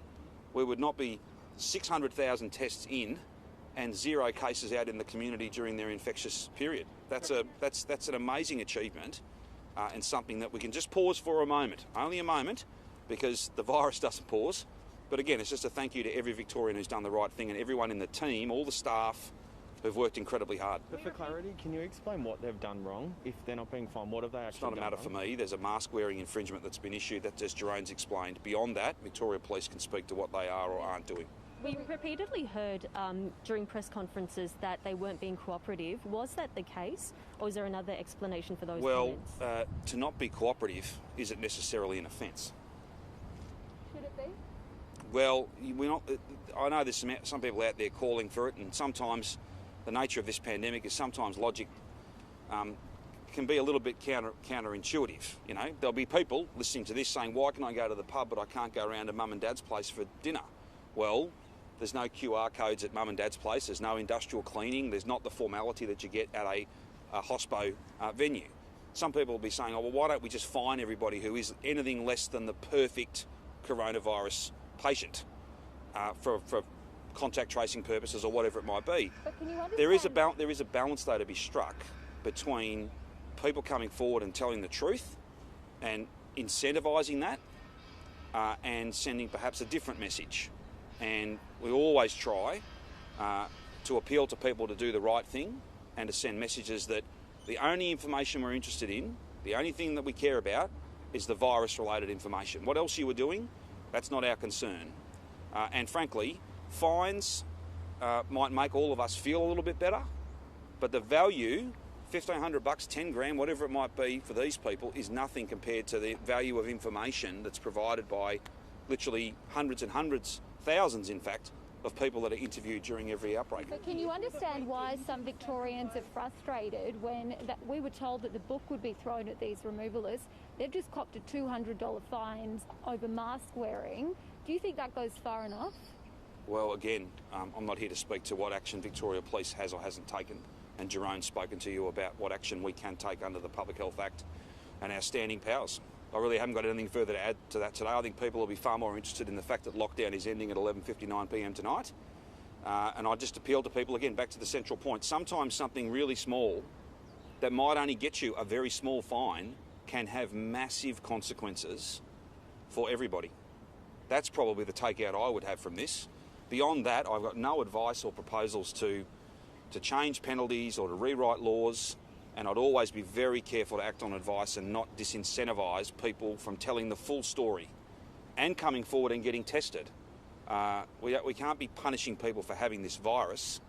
We would not be 600,000 tests in and 0 cases out in the community during their infectious period. That's an amazing achievement, and something that we can just pause for a moment, only a moment, because the virus doesn't pause. But again, it's just a thank you to every Victorian who's done the right thing, and everyone in the team, all the staff who've worked incredibly hard. But for clarity, can you explain what they've done wrong? If they're not being fined, what have they actually done? It's not a matter for me. There's a mask wearing infringement that's been issued that, as Jeroen's explained. Beyond that, Victoria Police can speak to what they are or aren't doing. We repeatedly heard during press conferences that they weren't being cooperative. Was that the case, or is there another explanation for those comments? Well, to not be cooperative isn't necessarily an offence. Should it be? Well, I know there's some people out there calling for it, and sometimes the nature of this pandemic is sometimes logic can be a little bit counterintuitive. You know, there'll be people listening to this saying, "Why can I go to the pub but I can't go around to mum and dad's place for dinner?" Well, there's no QR codes at mum and dad's place. There's no industrial cleaning. There's not the formality that you get at a hospo venue. Some people will be saying, "Oh, well, why don't we just fine everybody who is anything less than the perfect coronavirus patient for contact tracing purposes or whatever it might be?" But can you understand? There is a balance, though, to be struck between people coming forward and telling the truth and incentivising that and sending perhaps a different message. And we always try to appeal to people to do the right thing and to send messages that the only information we're interested in, the only thing that we care about, is the virus-related information. What else you were doing, that's not our concern. And frankly, fines might make all of us feel a little bit better, but the value, $1,500, 10 grand, whatever it might be for these people, is nothing compared to the value of information that's provided by literally hundreds and hundreds, thousands in fact, of people that are interviewed during every outbreak. But can you understand why some Victorians are frustrated when we were told that the book would be thrown at these removalists? They've just copped a $200 fines over mask wearing. Do you think that goes far enough? Well, again, I'm not here to speak to what action Victoria Police has or hasn't taken, and Jeroen's spoken to you about what action we can take under the Public Health Act and our standing powers. I really haven't got anything further to add to that today. I think people will be far more interested in the fact that lockdown is ending at 11:59 p.m. tonight, And I just appeal to people again, back to the central point. Sometimes something really small that might only get you a very small fine can have massive consequences for everybody. That's probably the takeout I would have from this. Beyond that, I've got no advice or proposals to change penalties or to rewrite laws, and I'd always be very careful to act on advice and not disincentivise people from telling the full story and coming forward and getting tested. We can't be punishing people for having this virus.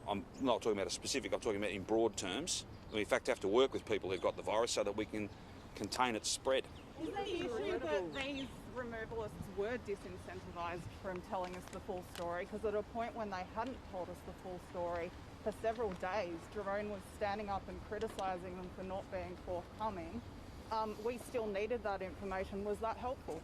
I'm not talking about a specific, I'm talking about in broad terms. We in fact have to work with people who've got the virus so that we can contain its spread. Is the issue that these removalists were disincentivised from telling us the full story? Because at a point when they hadn't told us the full story for several days, Jerome was standing up and criticising them for not being forthcoming. We still needed that information. Was that helpful?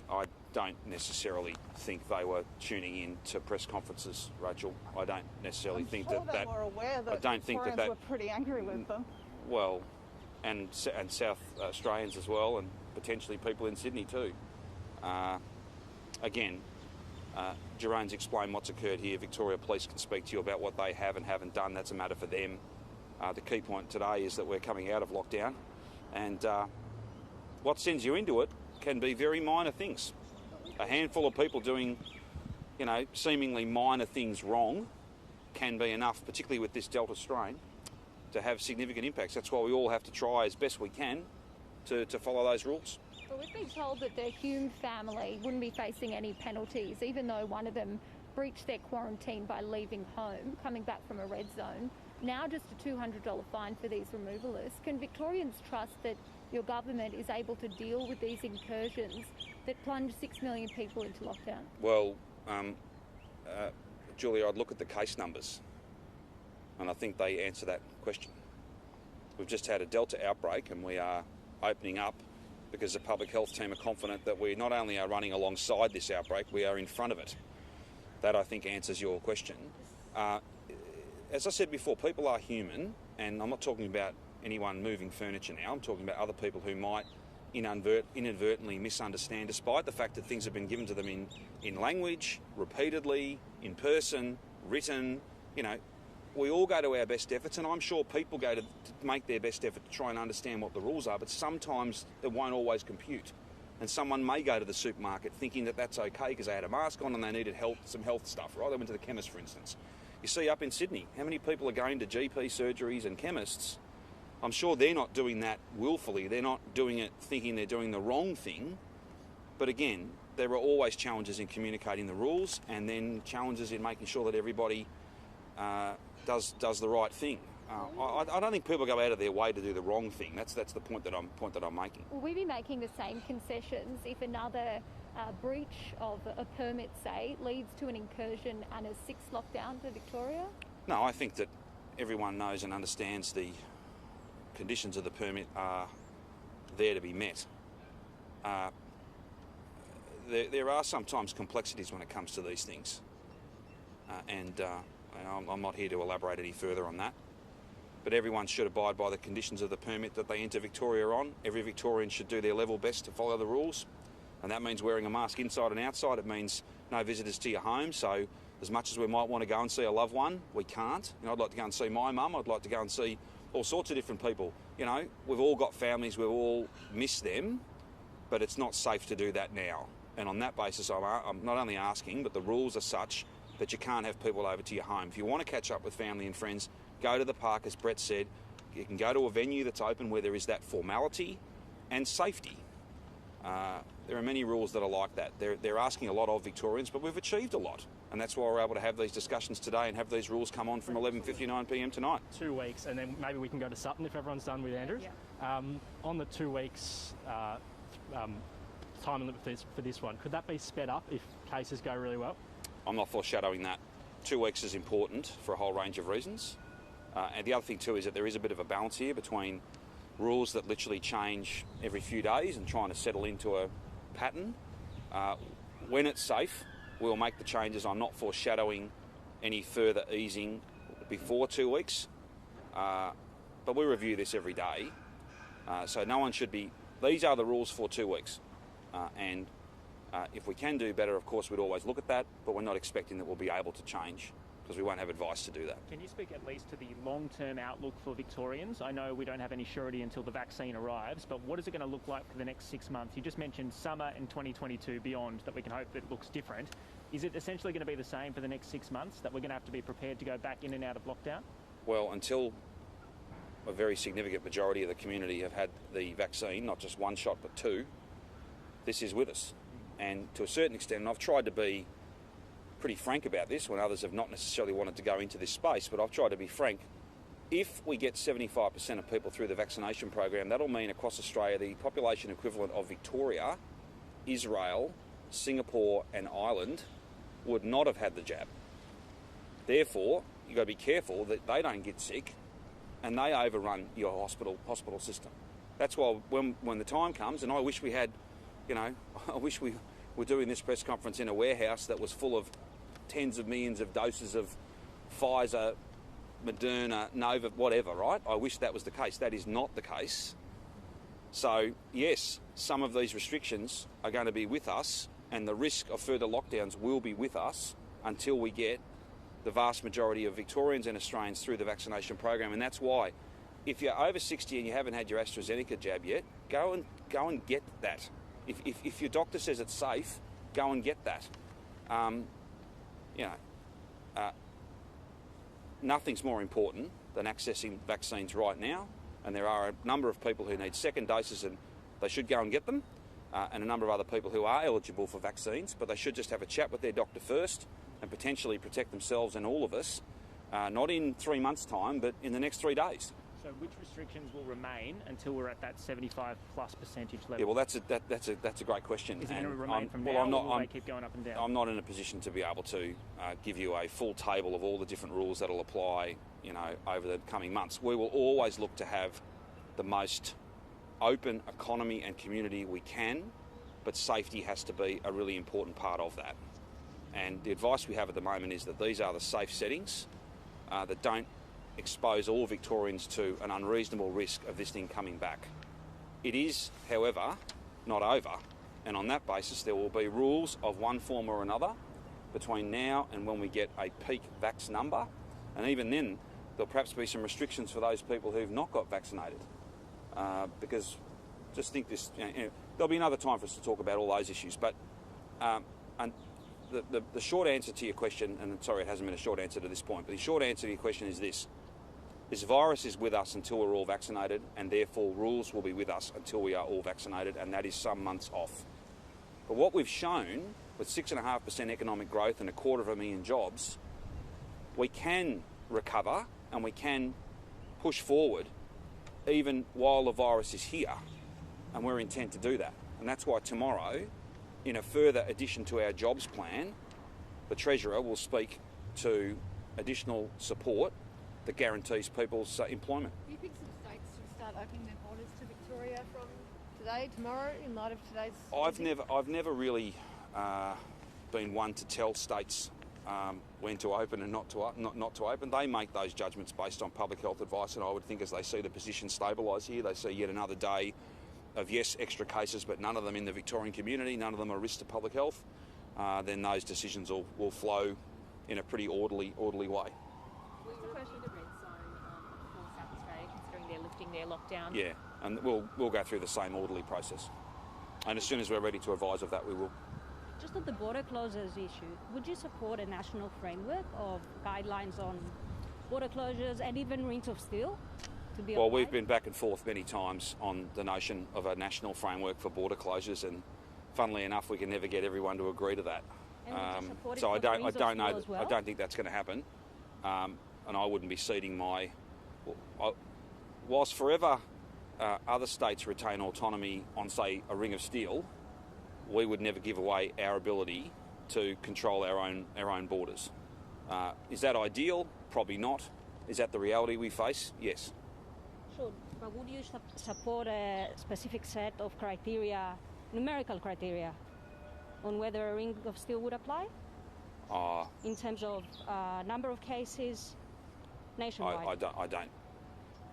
I don't necessarily think they were tuning in to press conferences, Rachel. I don't necessarily think sure that they were aware that I don't think Victorians were pretty angry with them. Well, and South Australians as well, and potentially people in Sydney too. Again, Jerome's explained what's occurred here. Victoria Police can speak to you about what they have and haven't done. That's a matter for them. The key point today is that we're coming out of lockdown, and what sends you into it can be very minor things. A handful of people doing, seemingly minor things wrong can be enough, particularly with this Delta strain, to have significant impacts. That's why we all have to try as best we can to follow those rules. Well, we've been told that the Hume family wouldn't be facing any penalties, even though one of them breached their quarantine by leaving home, coming back from a red zone. Now just a $200 fine for these removalists. Can Victorians trust that your government is able to deal with these incursions that plunge 6 million people into lockdown? Well, Julia, I'd look at the case numbers, and I think they answer that question. We've just had a Delta outbreak, and we are opening up because the public health team are confident that we not only are running alongside this outbreak, we are in front of it. That, I think, answers your question. As I said before, people are human, and I'm not talking about anyone moving furniture now. I'm talking about other people who might inadvertently misunderstand, despite the fact that things have been given to them in language, repeatedly, in person, written. We all go to our best efforts, and I'm sure people go to make their best effort to try and understand what the rules are, but sometimes it won't always compute. And someone may go to the supermarket thinking that that's okay because they had a mask on and they needed some health stuff, right? They went to the chemist, for instance. You see up in Sydney, how many people are going to GP surgeries and chemists? I'm sure they're not doing that willfully. They're not doing it thinking they're doing the wrong thing. But again, there are always challenges in communicating the rules, and then challenges in making sure that everybody does the right thing. I don't think people go out of their way to do the wrong thing. That's the point that I'm making. Will we be making the same concessions if another breach of a permit, say, leads to an incursion and a sixth lockdown for Victoria? No, I think that everyone knows and understands the conditions of the permit are there to be met. There are sometimes complexities when it comes to these things, and I'm not here to elaborate any further on that. But everyone should abide by the conditions of the permit that they enter Victoria on. Every Victorian should do their level best to follow the rules, and that means wearing a mask inside and outside. It means no visitors to your home. So as much as we might want to go and see a loved one, we can't. I'd like to go and see my mum. I'd like to go and see all sorts of different people. We've all got families. We've all missed them, but it's not safe to do that now. And on that basis, I'm not only asking, but the rules are such that you can't have people over to your home. If you want to catch up with family and friends, go to the park, as Brett said. You can go to a venue that's open where there is that formality and safety. There are many rules that are like that. They're asking a lot of Victorians, but we've achieved a lot. And that's why we're able to have these discussions today and have these rules come on from 11:59 p.m. tonight. 2 weeks, and then maybe we can go to Sutton if everyone's done with Andrews. Yeah. On the 2 weeks time limit for this one, could that be sped up if cases go really well? I'm not foreshadowing that. 2 weeks is important for a whole range of reasons. And the other thing too is that there is a bit of a balance here between rules that literally change every few days and trying to settle into a pattern. When it's safe, we'll make the changes. I'm not foreshadowing any further easing before 2 weeks. But we review this every day. So no one should be... These are the rules for 2 weeks. And If we can do better, of course, we'd always look at that, but we're not expecting that we'll be able to change because we won't have advice to do that. Can you speak at least to the long-term outlook for Victorians? I know we don't have any surety until the vaccine arrives, but what is it going to look like for the next 6 months? You just mentioned summer and 2022 beyond, that we can hope that it looks different. Is it essentially going to be the same for the next 6 months, that we're going to have to be prepared to go back in and out of lockdown? Well, until a very significant majority of the community have had the vaccine, not just one shot but two, this is with us. And to a certain extent, and I've tried to be pretty frank about this when others have not necessarily wanted to go into this space, but I've tried to be frank. If we get 75% of people through the vaccination program, that'll mean across Australia the population equivalent of Victoria, Israel, Singapore and Ireland would not have had the jab. Therefore, you've got to be careful that they don't get sick and they overrun your hospital system. That's why when the time comes, and I wish we had, I wish we were doing this press conference in a warehouse that was full of tens of millions of doses of Pfizer, Moderna, Nova, whatever, right? I wish that was the case. That is not the case. So, yes, some of these restrictions are going to be with us, and the risk of further lockdowns will be with us until we get the vast majority of Victorians and Australians through the vaccination program. And that's why, if you're over 60 and you haven't had your AstraZeneca jab yet, go and get that. If your doctor says it's safe, go and get that. Nothing's more important than accessing vaccines right now, and there are a number of people who need second doses and they should go and get them, and a number of other people who are eligible for vaccines, but they should just have a chat with their doctor first and potentially protect themselves and all of us, not in 3 months' time, but in the next 3 days. So which restrictions will remain until we're at that 75+ percentage level? Yeah, well, that's a great question. Is it going to remain from now, or will they keep going up and down? I'm not in a position to be able to give you a full table of all the different rules that'll apply, over the coming months. We will always look to have the most open economy and community we can, but safety has to be a really important part of that. And the advice we have at the moment is that these are the safe settings that don't expose all Victorians to an unreasonable risk of this thing coming back. It is, however, not over, and on that basis there will be rules of one form or another between now and when we get a peak vax number, and even then there'll perhaps be some restrictions for those people who've not got vaccinated, because just think this, there'll be another time for us to talk about all those issues, but and the short answer to your question, and sorry it hasn't been a short answer to this point, but the short answer to your question is this. This virus is with us until we're all vaccinated, and therefore rules will be with us until we are all vaccinated, and that is some months off. But what we've shown, with 6.5% economic growth and 250,000 jobs, we can recover and we can push forward even while the virus is here, and we're intent to do that. And that's why tomorrow, in a further addition to our jobs plan, the Treasurer will speak to additional support that guarantees people's employment. Do you think some states should start opening their borders to Victoria from today, tomorrow, in light of today's... I've never really been one to tell states when to open and not to open. They make those judgments based on public health advice, and I would think as they see the position stabilise here, they see yet another day of, yes, extra cases, but none of them in the Victorian community, none of them are risk to public health, then those decisions will flow in a pretty orderly way. They're lifting their lockdown. Yeah, and we'll go through the same orderly process. And as soon as we're ready to advise of that, we will. Just on the border closures issue, would you support a national framework of guidelines on border closures and even rings of steel to be applied? We've been back and forth many times on the notion of a national framework for border closures, and funnily enough, we can never get everyone to agree to that. So I don't know. I don't think that's going to happen, and I wouldn't be ceding my. Whilst forever other states retain autonomy on, say, a ring of steel, we would never give away our ability to control our own borders. Is that ideal? Probably not. Is that the reality we face? Yes. Sure, but would you support a specific set of criteria, numerical criteria, on whether a ring of steel would apply? In terms of number of cases nationwide?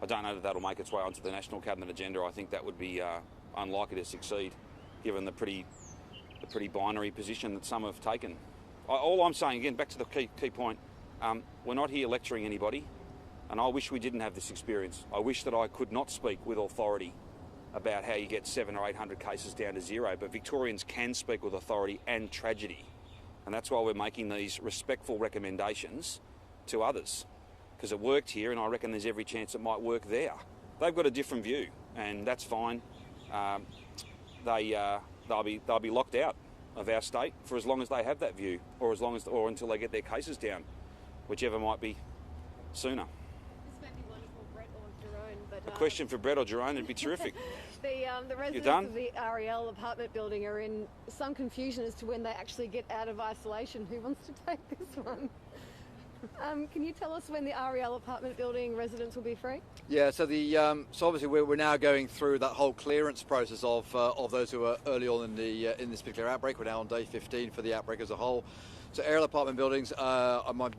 I don't know that that'll make its way onto the National Cabinet agenda. I think that would be unlikely to succeed, given the pretty pretty binary position that some have taken. All I'm saying, again, back to the key point, we're not here lecturing anybody, and I wish we didn't have this experience. I wish that I could not speak with authority about how you get 700 or 800 cases down to zero, but Victorians can speak with authority and tragedy, and that's why we're making these respectful recommendations to others, because it worked here, and I reckon there's every chance it might work there. They've got a different view, and that's fine. They'll be locked out of our state for as long as they have that view, or until they get their cases down, whichever might be sooner. This may be wonderful, Brett or Jerome, but a question for Brett or Jerome would be terrific. The residents of the REL apartment building are in some confusion as to when they actually get out of isolation. Who wants to take this one? Can you tell us when the REL apartment building residents will be free? Yeah, so so obviously we're now going through that whole clearance process of those who are early on in this particular outbreak. We're now on day 15 for the outbreak as a whole. So aerial apartment buildings, my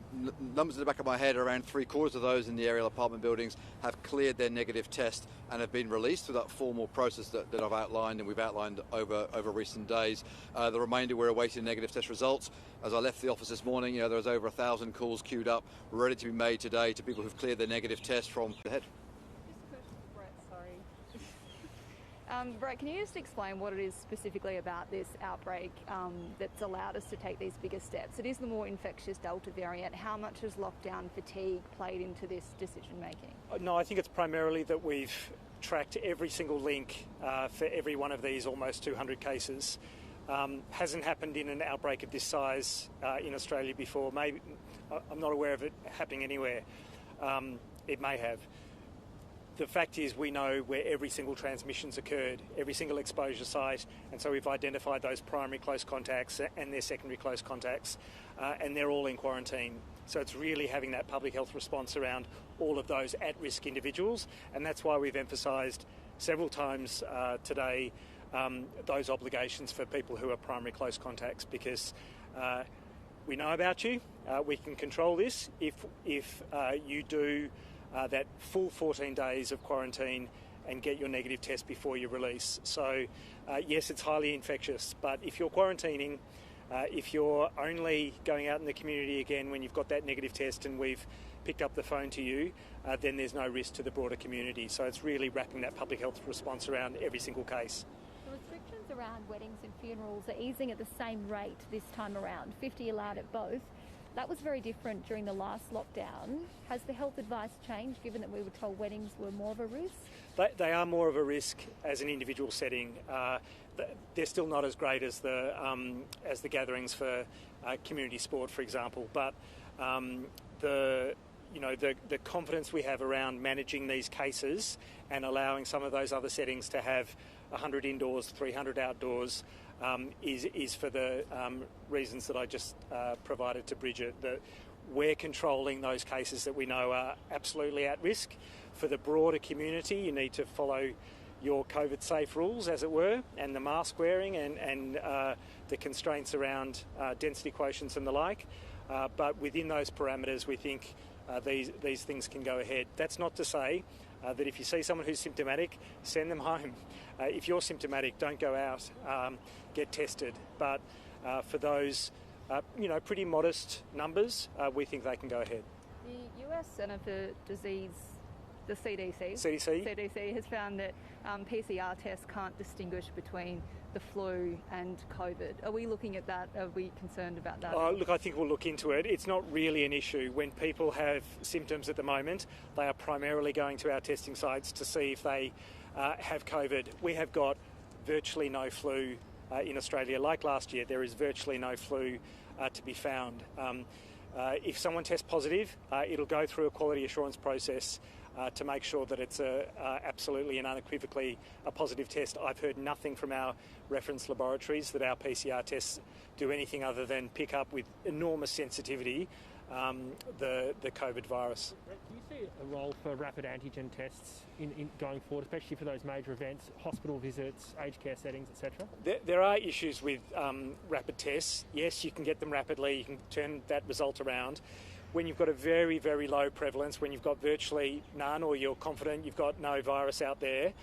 numbers in the back of my head, around 3/4 of those in the aerial apartment buildings have cleared their negative test and have been released through that formal process that I've outlined and we've outlined over recent days. The remainder, we're awaiting negative test results. As I left the office this morning, there was over 1,000 calls queued up, ready to be made today to people who've cleared their negative test from the head. Just a question for Brett, sorry. Brett, can you just explain what it is specifically about this outbreak that's allowed us to take these bigger steps? It is the more infectious Delta variant. How much has lockdown fatigue played into this decision making? No, I think it's primarily that we've tracked every single link for every one of these almost 200 cases. Hasn't happened in an outbreak of this size in Australia before. Maybe I'm not aware of it happening anywhere. It may have. The fact is we know where every single transmission's occurred, every single exposure site, and so we've identified those primary close contacts and their secondary close contacts, and they're all in quarantine. So it's really having that public health response around all of those at-risk individuals, and that's why we've emphasised several times today those obligations for people who are primary close contacts, because we know about you, we can control this if you do that full 14 days of quarantine and get your negative test before you release. So yes, it's highly infectious, but if you're quarantining, if you're only going out in the community again when you've got that negative test and we've picked up the phone to you, then there's no risk to the broader community. So it's really wrapping that public health response around every single case. The restrictions around weddings and funerals are easing at the same rate this time around, 50 allowed at both. That was very different during the last lockdown. Has the health advice changed, given that we were told weddings were more of a risk? They are more of a risk as an individual setting. They're still not as great as the gatherings for community sport, for example. But the confidence we have around managing these cases and allowing some of those other settings to have 100 indoors, 300 outdoors, is for the reasons that I just provided to Bridget, that we're controlling those cases that we know are absolutely at risk. For the broader community, you need to follow your COVID safe rules, as it were, and the mask wearing and the constraints around density quotients and the like. But within those parameters, we think these things can go ahead. That's not to say that if you see someone who's symptomatic, send them home. If you're symptomatic, don't go out, get tested. But for those, pretty modest numbers, we think they can go ahead. The US Centre for Disease, the CDC has found that PCR tests can't distinguish between the flu and COVID. Are we looking at that? Are we concerned about that? Look, I think we'll look into it. It's not really an issue. When people have symptoms at the moment, they are primarily going to our testing sites to see if they have COVID. We have got virtually no flu in Australia. Like last year, there is virtually no flu to be found. If someone tests positive, it'll go through a quality assurance process to make sure that it's absolutely and unequivocally a positive test. I've heard nothing from our reference laboratories that our PCR tests do anything other than pick up with enormous sensitivity the COVID virus. Do you see a role for rapid antigen tests in going forward, especially for those major events, hospital visits, aged care settings, etc.? There are issues with rapid tests. Yes, you can get them rapidly, you can turn that result around. When you've got a very, very low prevalence, when you've got virtually none or you're confident you've got no virus out there,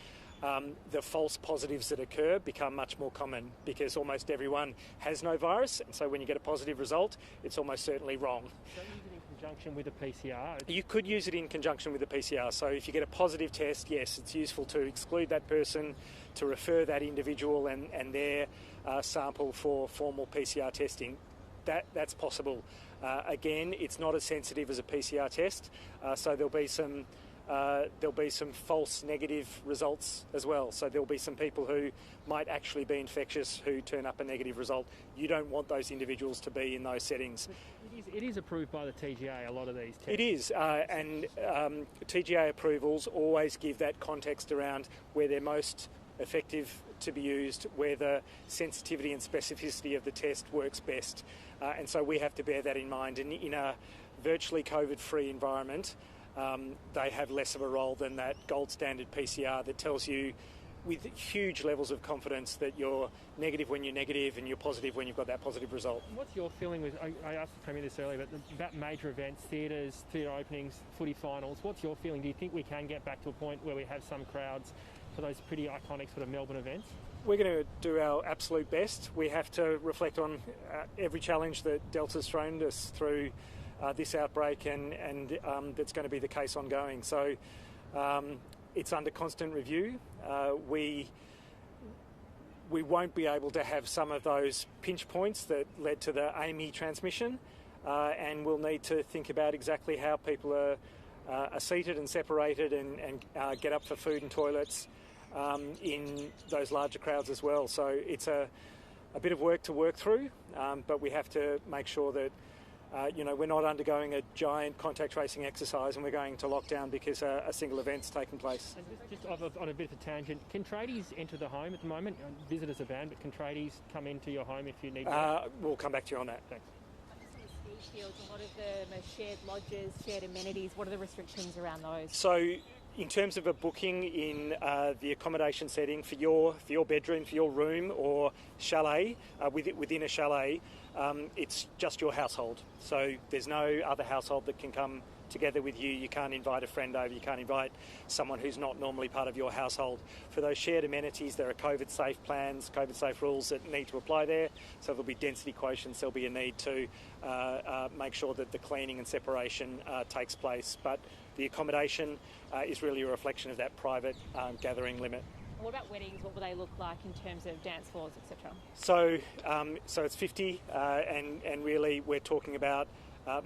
the false positives that occur become much more common because almost everyone has no virus, and so when you get a positive result, it's almost certainly wrong. Don't use it in conjunction with a PCR? You could use it in conjunction with a PCR. So if you get a positive test, yes, it's useful to exclude that person, to refer that individual and their sample for formal PCR testing. That's possible. Again, it's not as sensitive as a PCR test, so there'll be some false negative results as well. So there'll be some people who might actually be infectious who turn up a negative result. You don't want those individuals to be in those settings. It is approved by the TGA, a lot of these tests. It is, and TGA approvals always give that context around where they're most effective to be used, where the sensitivity and specificity of the test works best. And so we have to bear that in mind. And in a virtually COVID-free environment, they have less of a role than that gold standard PCR that tells you with huge levels of confidence that you're negative when you're negative and you're positive when you've got that positive result. What's your feeling with, I asked the Premier this earlier, but about major events, theatre openings, footy finals, what's your feeling? Do you think we can get back to a point where we have some crowds for those pretty iconic sort of Melbourne events? We're going to do our absolute best. We have to reflect on every challenge that Delta's thrown us through this outbreak, and that's going to be the case ongoing. So it's under constant review. We won't be able to have some of those pinch points that led to the AMI transmission, and we'll need to think about exactly how people are seated and separated and get up for food and toilets in those larger crowds as well. So it's a bit of work to work through, but we have to make sure that we're not undergoing a giant contact tracing exercise and we're going to lockdown because a single event's taken place. And just on a bit of a tangent, can tradies enter the home at the moment? Visitors are banned, but can tradies come into your home if you need to? We'll come back to you on that. Thanks. Ski fields, a lot of the shared lodges, shared amenities, what are the restrictions around those? So in terms of a booking in the accommodation setting for your bedroom, for your room or chalet, within a chalet, it's just your household. So there's no other household that can come together with you. You can't invite a friend over. You can't invite someone who's not normally part of your household. For those shared amenities, there are COVID-safe plans, COVID-safe rules that need to apply there. So there'll be density quotients. There'll be a need to make sure that the cleaning and separation takes place. But the accommodation is really a reflection of that private gathering limit. What about weddings? What will they look like in terms of dance floors, etc.? So it's 50, and really we're talking about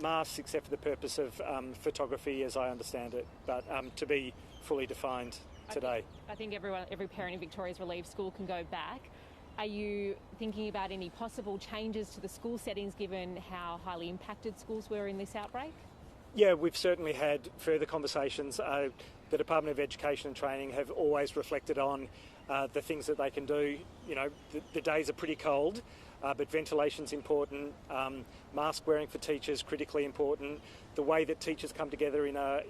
masks, except for the purpose of photography, as I understand it, but to be fully defined today. I think every parent in Victoria's relieved school can go back. Are you thinking about any possible changes to the school settings given how highly impacted schools were in this outbreak? Yeah, we've certainly had further conversations. The Department of Education and Training have always reflected on the things that they can do. You know, the days are pretty cold, but ventilation's important. Mask wearing for teachers critically important. The way that teachers come together in a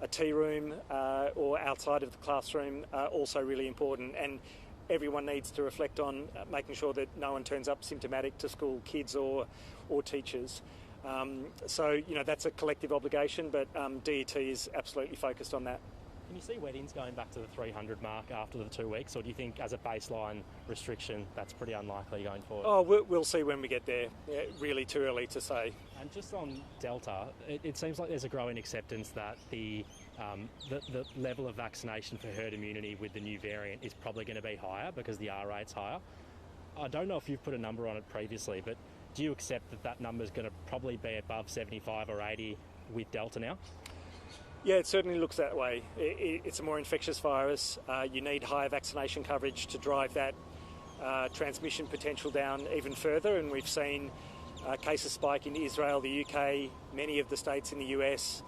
tea room or outside of the classroom also really important. And everyone needs to reflect on making sure that no one turns up symptomatic to school, kids or teachers. So that's a collective obligation, but DET is absolutely focused on that. Can you see weddings going back to the 300 mark after the 2 weeks, or do you think as a baseline restriction that's pretty unlikely going forward? Oh, we'll see when we get there. Yeah, really too early to say. And just on Delta, it seems like there's a growing acceptance that the level of vaccination for herd immunity with the new variant is probably going to be higher because the R rate's higher. I don't know if you've put a number on it previously, but do you accept that number is going to probably be above 75 or 80 with Delta now? Yeah, it certainly looks that way. It's a more infectious virus. You need higher vaccination coverage to drive that transmission potential down even further, and we've seen cases spike in Israel, the UK, many of the states in the US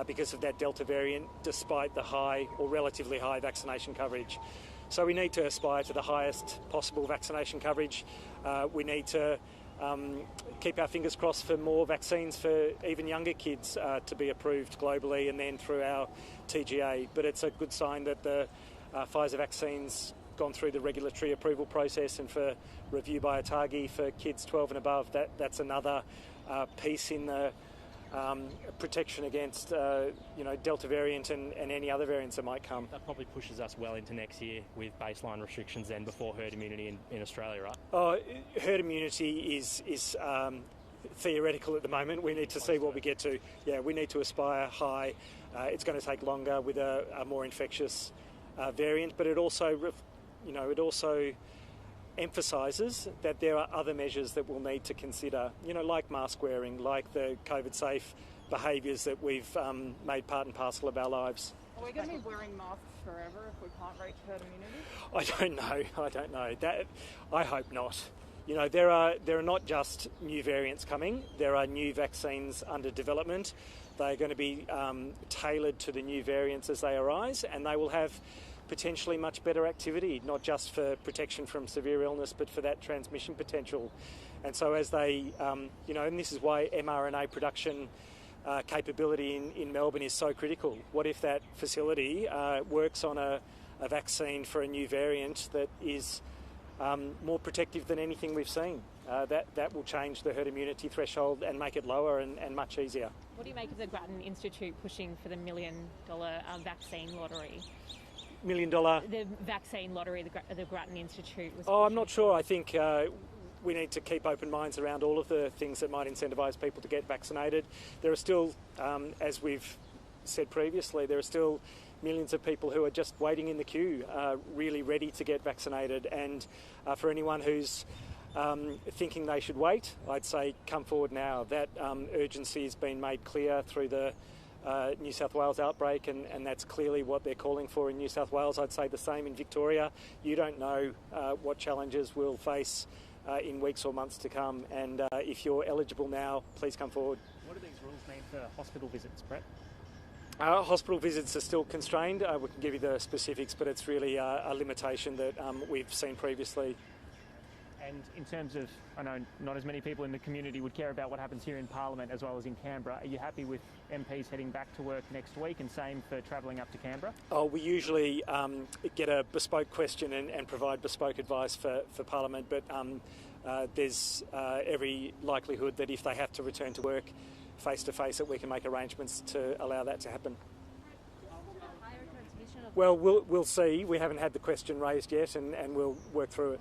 because of that Delta variant, despite the high or relatively high vaccination coverage. So we need to aspire to the highest possible vaccination coverage. We need to keep our fingers crossed for more vaccines for even younger kids to be approved globally and then through our TGA. But it's a good sign that the Pfizer vaccine's gone through the regulatory approval process and for review by ATAGI for kids 12 and above. That's another piece in the protection against, Delta variant and any other variants that might come. That probably pushes us well into next year with baseline restrictions then before herd immunity in Australia, right? Herd immunity is theoretical at the moment. We need to see what we get to. Yeah, we need to aspire high. It's going to take longer with a more infectious variant, but it also emphasises that there are other measures that we'll need to consider, like mask wearing, like the COVID-safe behaviours that we've made part and parcel of our lives. Are we going to be wearing masks forever if we can't reach herd immunity? I don't know. I hope not. There are not just new variants coming. There are new vaccines under development. They're going to be tailored to the new variants as they arise, and they will have potentially much better activity, not just for protection from severe illness, but for that transmission potential. And so as they, and this is why mRNA production capability in Melbourne is so critical. What if that facility works on a vaccine for a new variant that is more protective than anything we've seen? That will change the herd immunity threshold and make it lower and much easier. What do you make of the Grattan Institute pushing for the $1 million vaccine lottery? $1 million? The vaccine lottery, the Grattan Institute was... I'm not sure. I think we need to keep open minds around all of the things that might incentivise people to get vaccinated. There are still, as we've said previously, there are still millions of people who are just waiting in the queue, really ready to get vaccinated. And for anyone who's thinking they should wait, I'd say come forward now. That urgency has been made clear through the New South Wales outbreak, and that's clearly what they're calling for in New South Wales. I'd say the same in Victoria. You don't know what challenges we'll face in weeks or months to come, and if you're eligible now, please come forward. What do these rules mean for hospital visits, Brett? Hospital visits are still constrained. We can give you the specifics, but it's really a limitation that we've seen previously. And in terms of, I know not as many people in the community would care about what happens here in Parliament as well as in Canberra. Are you happy with MPs heading back to work next week, and same for travelling up to Canberra? We usually get a bespoke question and provide bespoke advice for Parliament, but there's every likelihood that if they have to return to work face-to-face that we can make arrangements to allow that to happen. Well, we'll see. We haven't had the question raised yet, and we'll work through it.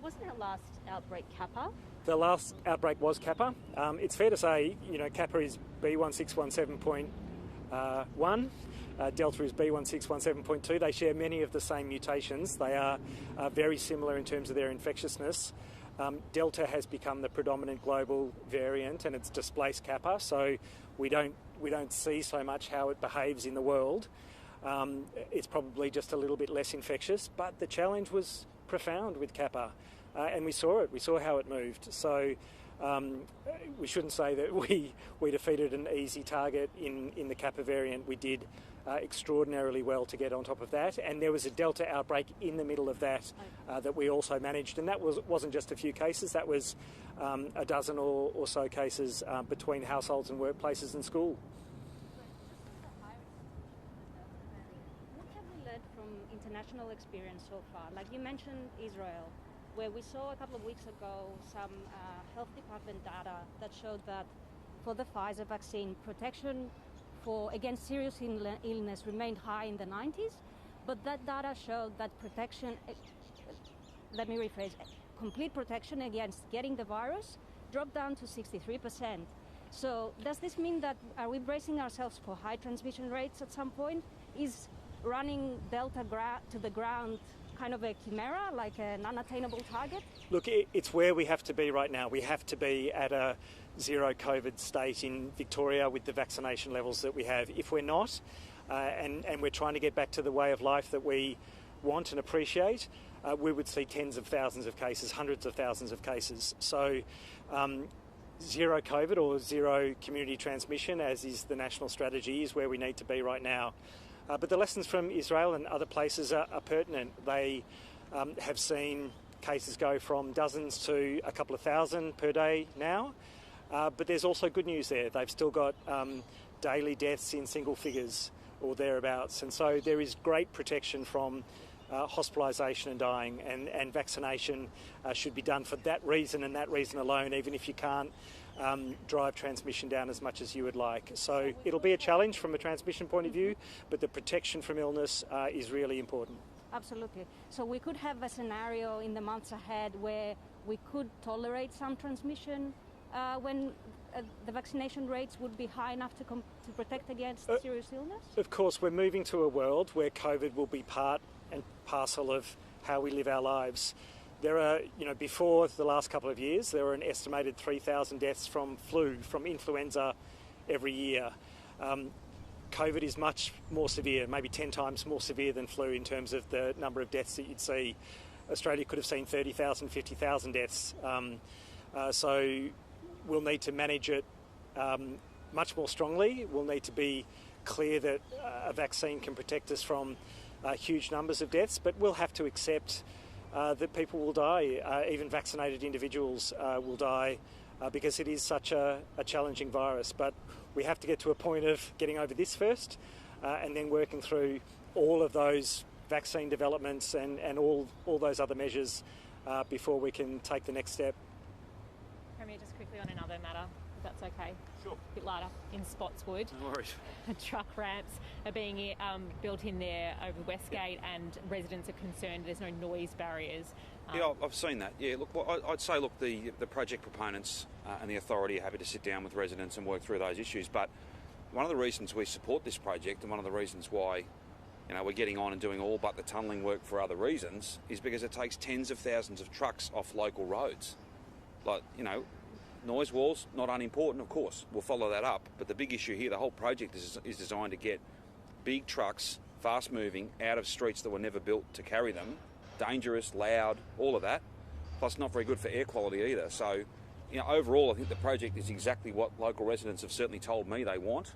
Wasn't our last outbreak Kappa? The last outbreak was Kappa. It's fair to say, Kappa is B1617.1. Delta is B1617.2. They share many of the same mutations. They are very similar in terms of their infectiousness. Delta has become the predominant global variant, and it's displaced Kappa, so we don't see so much how it behaves in the world. It's probably just a little bit less infectious, but the challenge was profound with Kappa, and we saw it. We saw how it moved. So we shouldn't say that we defeated an easy target in the Kappa variant. We did extraordinarily well to get on top of that, and there was a Delta outbreak in the middle of that that we also managed, and that wasn't just a few cases. That was a dozen or so cases between households and workplaces and school. International experience so far? Like you mentioned Israel, where we saw a couple of weeks ago some health department data that showed that for the Pfizer vaccine, protection against serious illness remained high in the 90s, but that data showed that protection, let me rephrase, complete protection against getting the virus dropped down to 63%. So does this mean that, are we bracing ourselves for high transmission rates at some point? Is running Delta to the ground kind of a chimera, like an unattainable target? Look, it's where we have to be right now. We have to be at a zero COVID state in Victoria with the vaccination levels that we have. If we're not, and we're trying to get back to the way of life that we want and appreciate, we would see tens of thousands of cases, hundreds of thousands of cases. So zero COVID or zero community transmission, as is the national strategy, is where we need to be right now. But the lessons from Israel and other places are pertinent. They have seen cases go from dozens to a couple of thousand per day now. But there's also good news there. They've still got daily deaths in single figures or thereabouts. And so there is great protection from hospitalisation and dying, and vaccination should be done for that reason and that reason alone, even if you can't drive transmission down as much as you would like. So it'll be a challenge from a transmission point of view, but the protection from illness is really important. Absolutely. So we could have a scenario in the months ahead where we could tolerate some transmission when the vaccination rates would be high enough to protect against serious illness? Of course, we're moving to a world where COVID will be part and parcel of how we live our lives. There are, before the last couple of years, there were an estimated 3,000 deaths from flu, from influenza every year. COVID is much more severe, maybe 10 times more severe than flu in terms of the number of deaths that you'd see. Australia could have seen 30,000, 50,000 deaths. So we'll need to manage it much more strongly. We'll need to be clear that a vaccine can protect us from huge numbers of deaths, but we'll have to accept that people will die. Even vaccinated individuals will die because it is such a challenging virus. But we have to get to a point of getting over this first and then working through all of those vaccine developments and all those other measures before we can take the next step. Premier, just quickly on another matter, if that's okay. Sure. A bit lighter. In Spotswood, No worries. truck ramps are being built in there over Westgate, and residents are concerned there's no noise barriers. Yeah, I've seen that. Yeah, look, I'd say, the project proponents and the authority are happy to sit down with residents and work through those issues. But one of the reasons we support this project, and one of the reasons why, we're getting on and doing all but the tunnelling work for other reasons, is because it takes tens of thousands of trucks off local roads. Noise walls, not unimportant, of course. We'll follow that up. But the big issue here, the whole project is designed to get big trucks, fast-moving, out of streets that were never built to carry them. Dangerous, loud, all of that. Plus not very good for air quality either. So, overall, I think the project is exactly what local residents have certainly told me they want.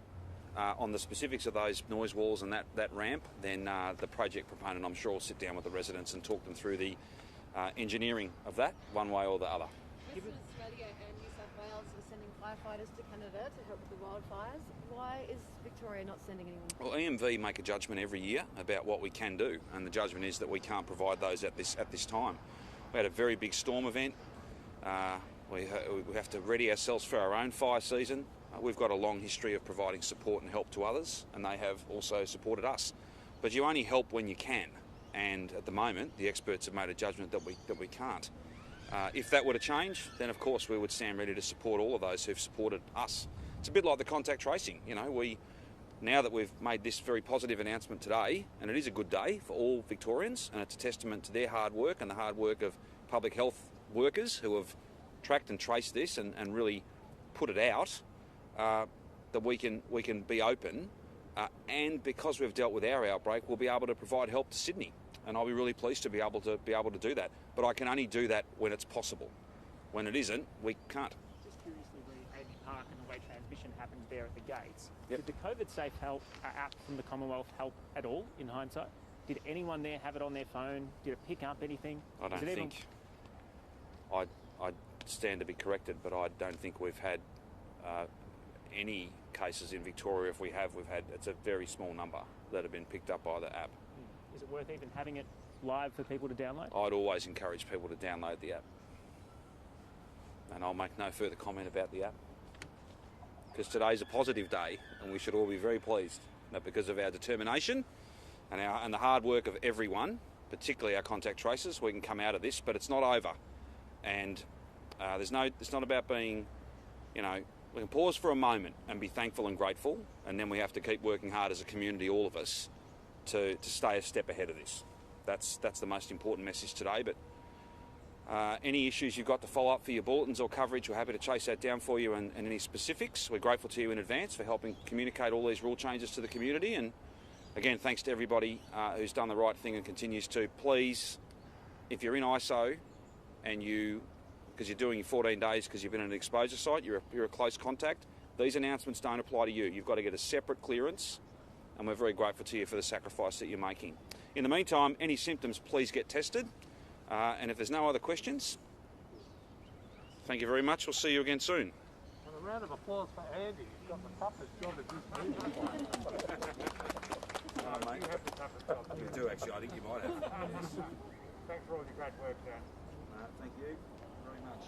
On the specifics of those noise walls and that ramp, then the project proponent, I'm sure, will sit down with the residents and talk them through the engineering of that, one way or the other. Western Australia and New South Wales are sending firefighters to Canada to help with the wildfires. Why is Victoria not sending anyone? Well, EMV make a judgment every year about what we can do, and the judgment is that we can't provide those at this time. We had a very big storm event. We have to ready ourselves for our own fire season. We've got a long history of providing support and help to others, and they have also supported us. But you only help when you can, and at the moment, the experts have made a judgment that we can't. If that were to change, then of course we would stand ready to support all of those who've supported us. It's a bit like the contact tracing. Now that we've made this very positive announcement today, and it is a good day for all Victorians, and it's a testament to their hard work and the hard work of public health workers who have tracked and traced this and really put it out, that we can be open, and because we've dealt with our outbreak, we'll be able to provide help to Sydney. And I'll be really pleased to be able to do that. But I can only do that when it's possible. When it isn't, we can't. Just curiously, the Amy Park and the way transmission happened there at the gates. Yep. Did the COVID Safe Help app from the Commonwealth help at all in hindsight? Did anyone there have it on their phone? Did it pick up anything? I don't think. I stand to be corrected, but I don't think we've had any cases in Victoria. If we have, it's a very small number that have been picked up by the app. Is it worth even having it live for people to download? I'd always encourage people to download the app. And I'll make no further comment about the app. Because today's a positive day, and we should all be very pleased that because of our determination and the hard work of everyone, particularly our contact tracers, we can come out of this, but it's not over. And it's not about being, we can pause for a moment and be thankful and grateful, and then we have to keep working hard as a community, all of us, to stay a step ahead of this. That's the most important message today. But any issues you've got to follow up for your bulletins or coverage, we're happy to chase that down for you, and any specifics. We're grateful to you in advance for helping communicate all these rule changes to the community. And again, thanks to everybody who's done the right thing and continues to. Please, if you're in ISO and because you're doing your 14 days because you've been at an exposure site, you're a close contact, these announcements don't apply to you. You've got to get a separate clearance, and we're very grateful to you for the sacrifice that you're making. In the meantime, any symptoms, please get tested. And if there's no other questions, thank you very much. We'll see you again soon. And a round of applause for Andy. He's got the toughest job at this meeting. mate. You have the toughest job. You do actually. I think you might have. Thanks for all your great work, Dan. Thank you very much.